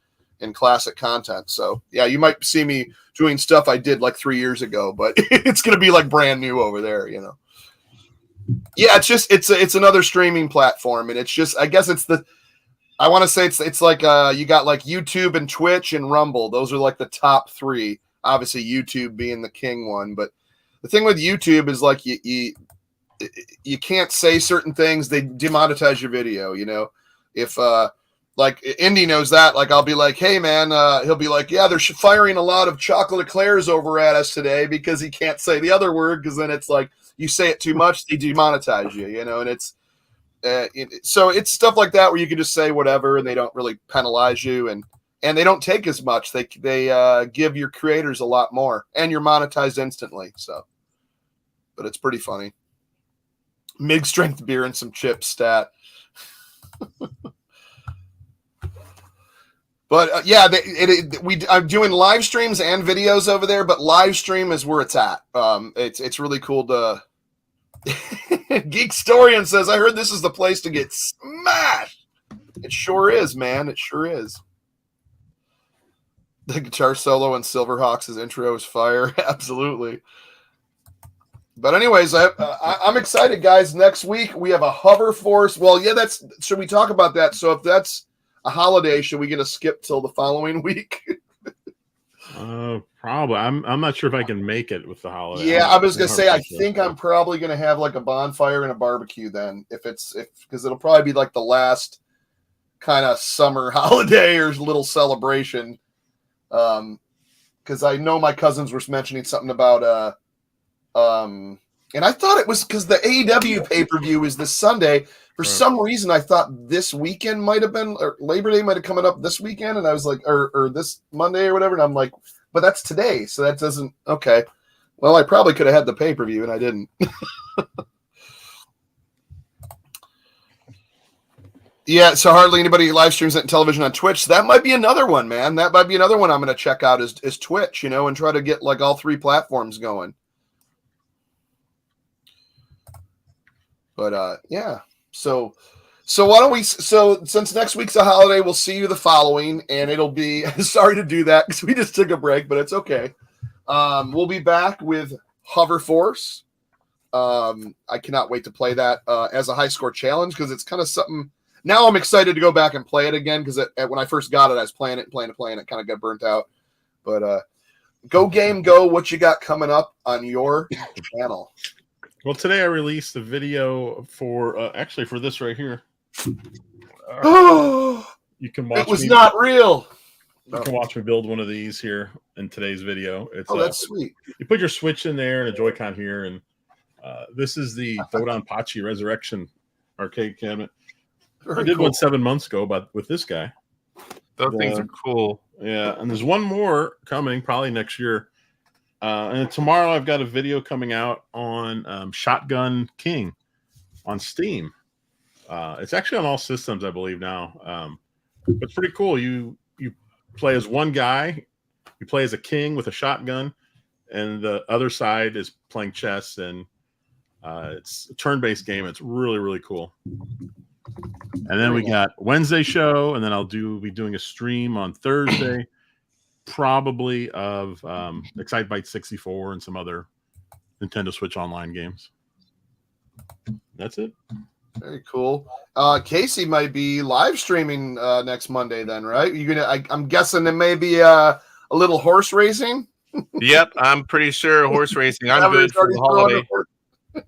and classic content. So yeah, you might see me doing stuff I did like 3 years ago, but it's going to be like brand new over there, you know. Yeah, it's another streaming platform, and it's just, I guess I want to say it's like you got like YouTube and Twitch and Rumble. Those are like the top 3. Obviously, YouTube being the king one. But the thing with YouTube is like you can't say certain things. They demonetize your video. You know, if like Indy knows that. Like I'll be like, hey man, he'll be like, yeah, they're firing a lot of chocolate eclairs over at us today because he can't say the other word, because then it's like you say it too much, they demonetize you. You know, and it's. So it's stuff like that where you can just say whatever and they don't really penalize you, and they don't take as much. They give your creators a lot more, and you're monetized instantly. So, but it's pretty funny. Mid strength beer and some chips stat. But yeah, I'm doing live streams and videos over there, but live stream is where it's at. It's really cool to. Geekstorian says, I heard this is the place to get smashed. It sure is, man. It sure is. The guitar solo in Silverhawks' intro is fire. Absolutely. But anyways, I'm excited, guys. Next week, we have a Hover Force. Well, yeah, should we talk about that? So if that's a holiday, should we get a skip till the following week? Probably. I'm not sure if I can make it with the holiday. Yeah, I was gonna say I think I'm probably gonna have like a bonfire and a barbecue then, because it'll probably be like the last kind of summer holiday or little celebration. Because I know my cousins were mentioning something about and I thought it was because the AEW pay-per-view is this Sunday. For some reason, I thought this weekend might have been, or Labor Day might have come up this weekend, and I was like, or this Monday or whatever, and I'm like, but that's today, so that doesn't, okay. Well, I probably could have had the pay-per-view, and I didn't. Yeah, so hardly anybody live streams it Intellivision on Twitch. That might be another one, man. That might be another one I'm going to check out is Twitch, you know, and try to get like all 3 platforms going. But yeah. So why don't we? So since next week's a holiday, we'll see you the following, and it'll be. Sorry to do that because we just took a break, but it's okay. We'll be back with Hover Force. I cannot wait to play that as a high score challenge because it's kind of something. Now I'm excited to go back and play it again because when I first got it, I was playing it, kind of got burnt out. But GoGameGo, what you got coming up on your channel? Well, today I released a video for actually for this right here. You can watch. It was me, not real. You can watch me build one of these here in today's video. It's that's sweet. You put your Switch in there and a Joy-Con here, and this is the Dodonpachi Resurrection arcade cabinet. I did one 7 months ago, but with this guy. Those things are cool. Yeah, and there's one more coming probably next year. And tomorrow I've got a video coming out on Shotgun King on Steam. It's actually on all systems, I believe now. It's pretty cool. You play as one guy. You play as a king with a shotgun, and the other side is playing chess. And it's a turn-based game. It's really, really cool. And then we got Wednesday show, and then I'll be doing a stream on Thursday, probably of Excitebike 64 and some other Nintendo Switch Online games. That's it. Very cool. Casey might be live streaming next Monday, then, right? You're gonna. I'm guessing there may be a little horse racing. Yep, I'm pretty sure horse racing. I'm good for the holiday.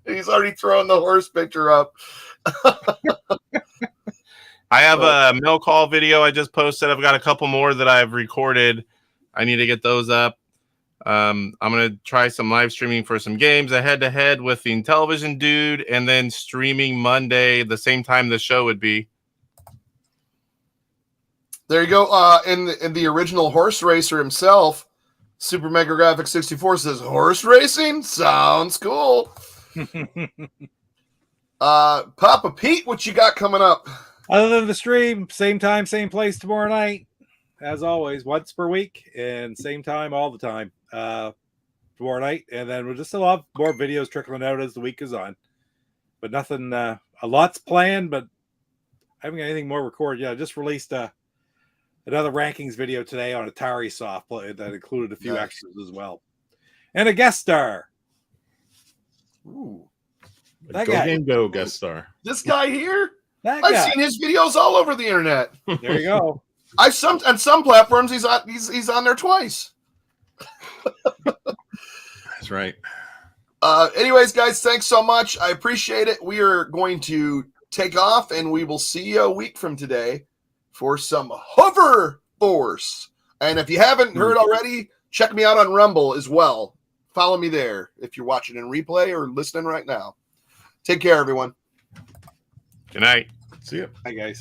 He's already throwing the horse picture up. I have a mail call video I just posted. I've got a couple more that I've recorded. I need to get those up. I'm going to try some live streaming for some games, a head-to-head with the Intellivision dude, and then streaming Monday the same time the show would be. There you go. In the original horse racer himself, Super Mega Graphics 64 says, horse racing? Sounds cool. Papa Pete, what you got coming up? Other than the stream, same time, same place tomorrow night. As always, once per week and same time all the time tomorrow night. And then we'll just still have more videos trickling out as the week goes on. But nothing, a lot's planned, but I haven't got anything more recorded. Yeah, I just released another rankings video today on Atari Soft that included a few extras as well. And a guest star. Ooh. That guy. GoGameGo guest star. This guy here? That guy. I've seen his videos all over the internet. There you go. On some platforms he's on there twice. That's right. Anyways, guys, thanks so much. I appreciate it. We are going to take off, and we will see you a week from today for some Hover Force. And if you haven't heard already, check me out on Rumble as well. Follow me there if you're watching in replay or listening right now. Take care, everyone. Good night. See ya. Hi, guys.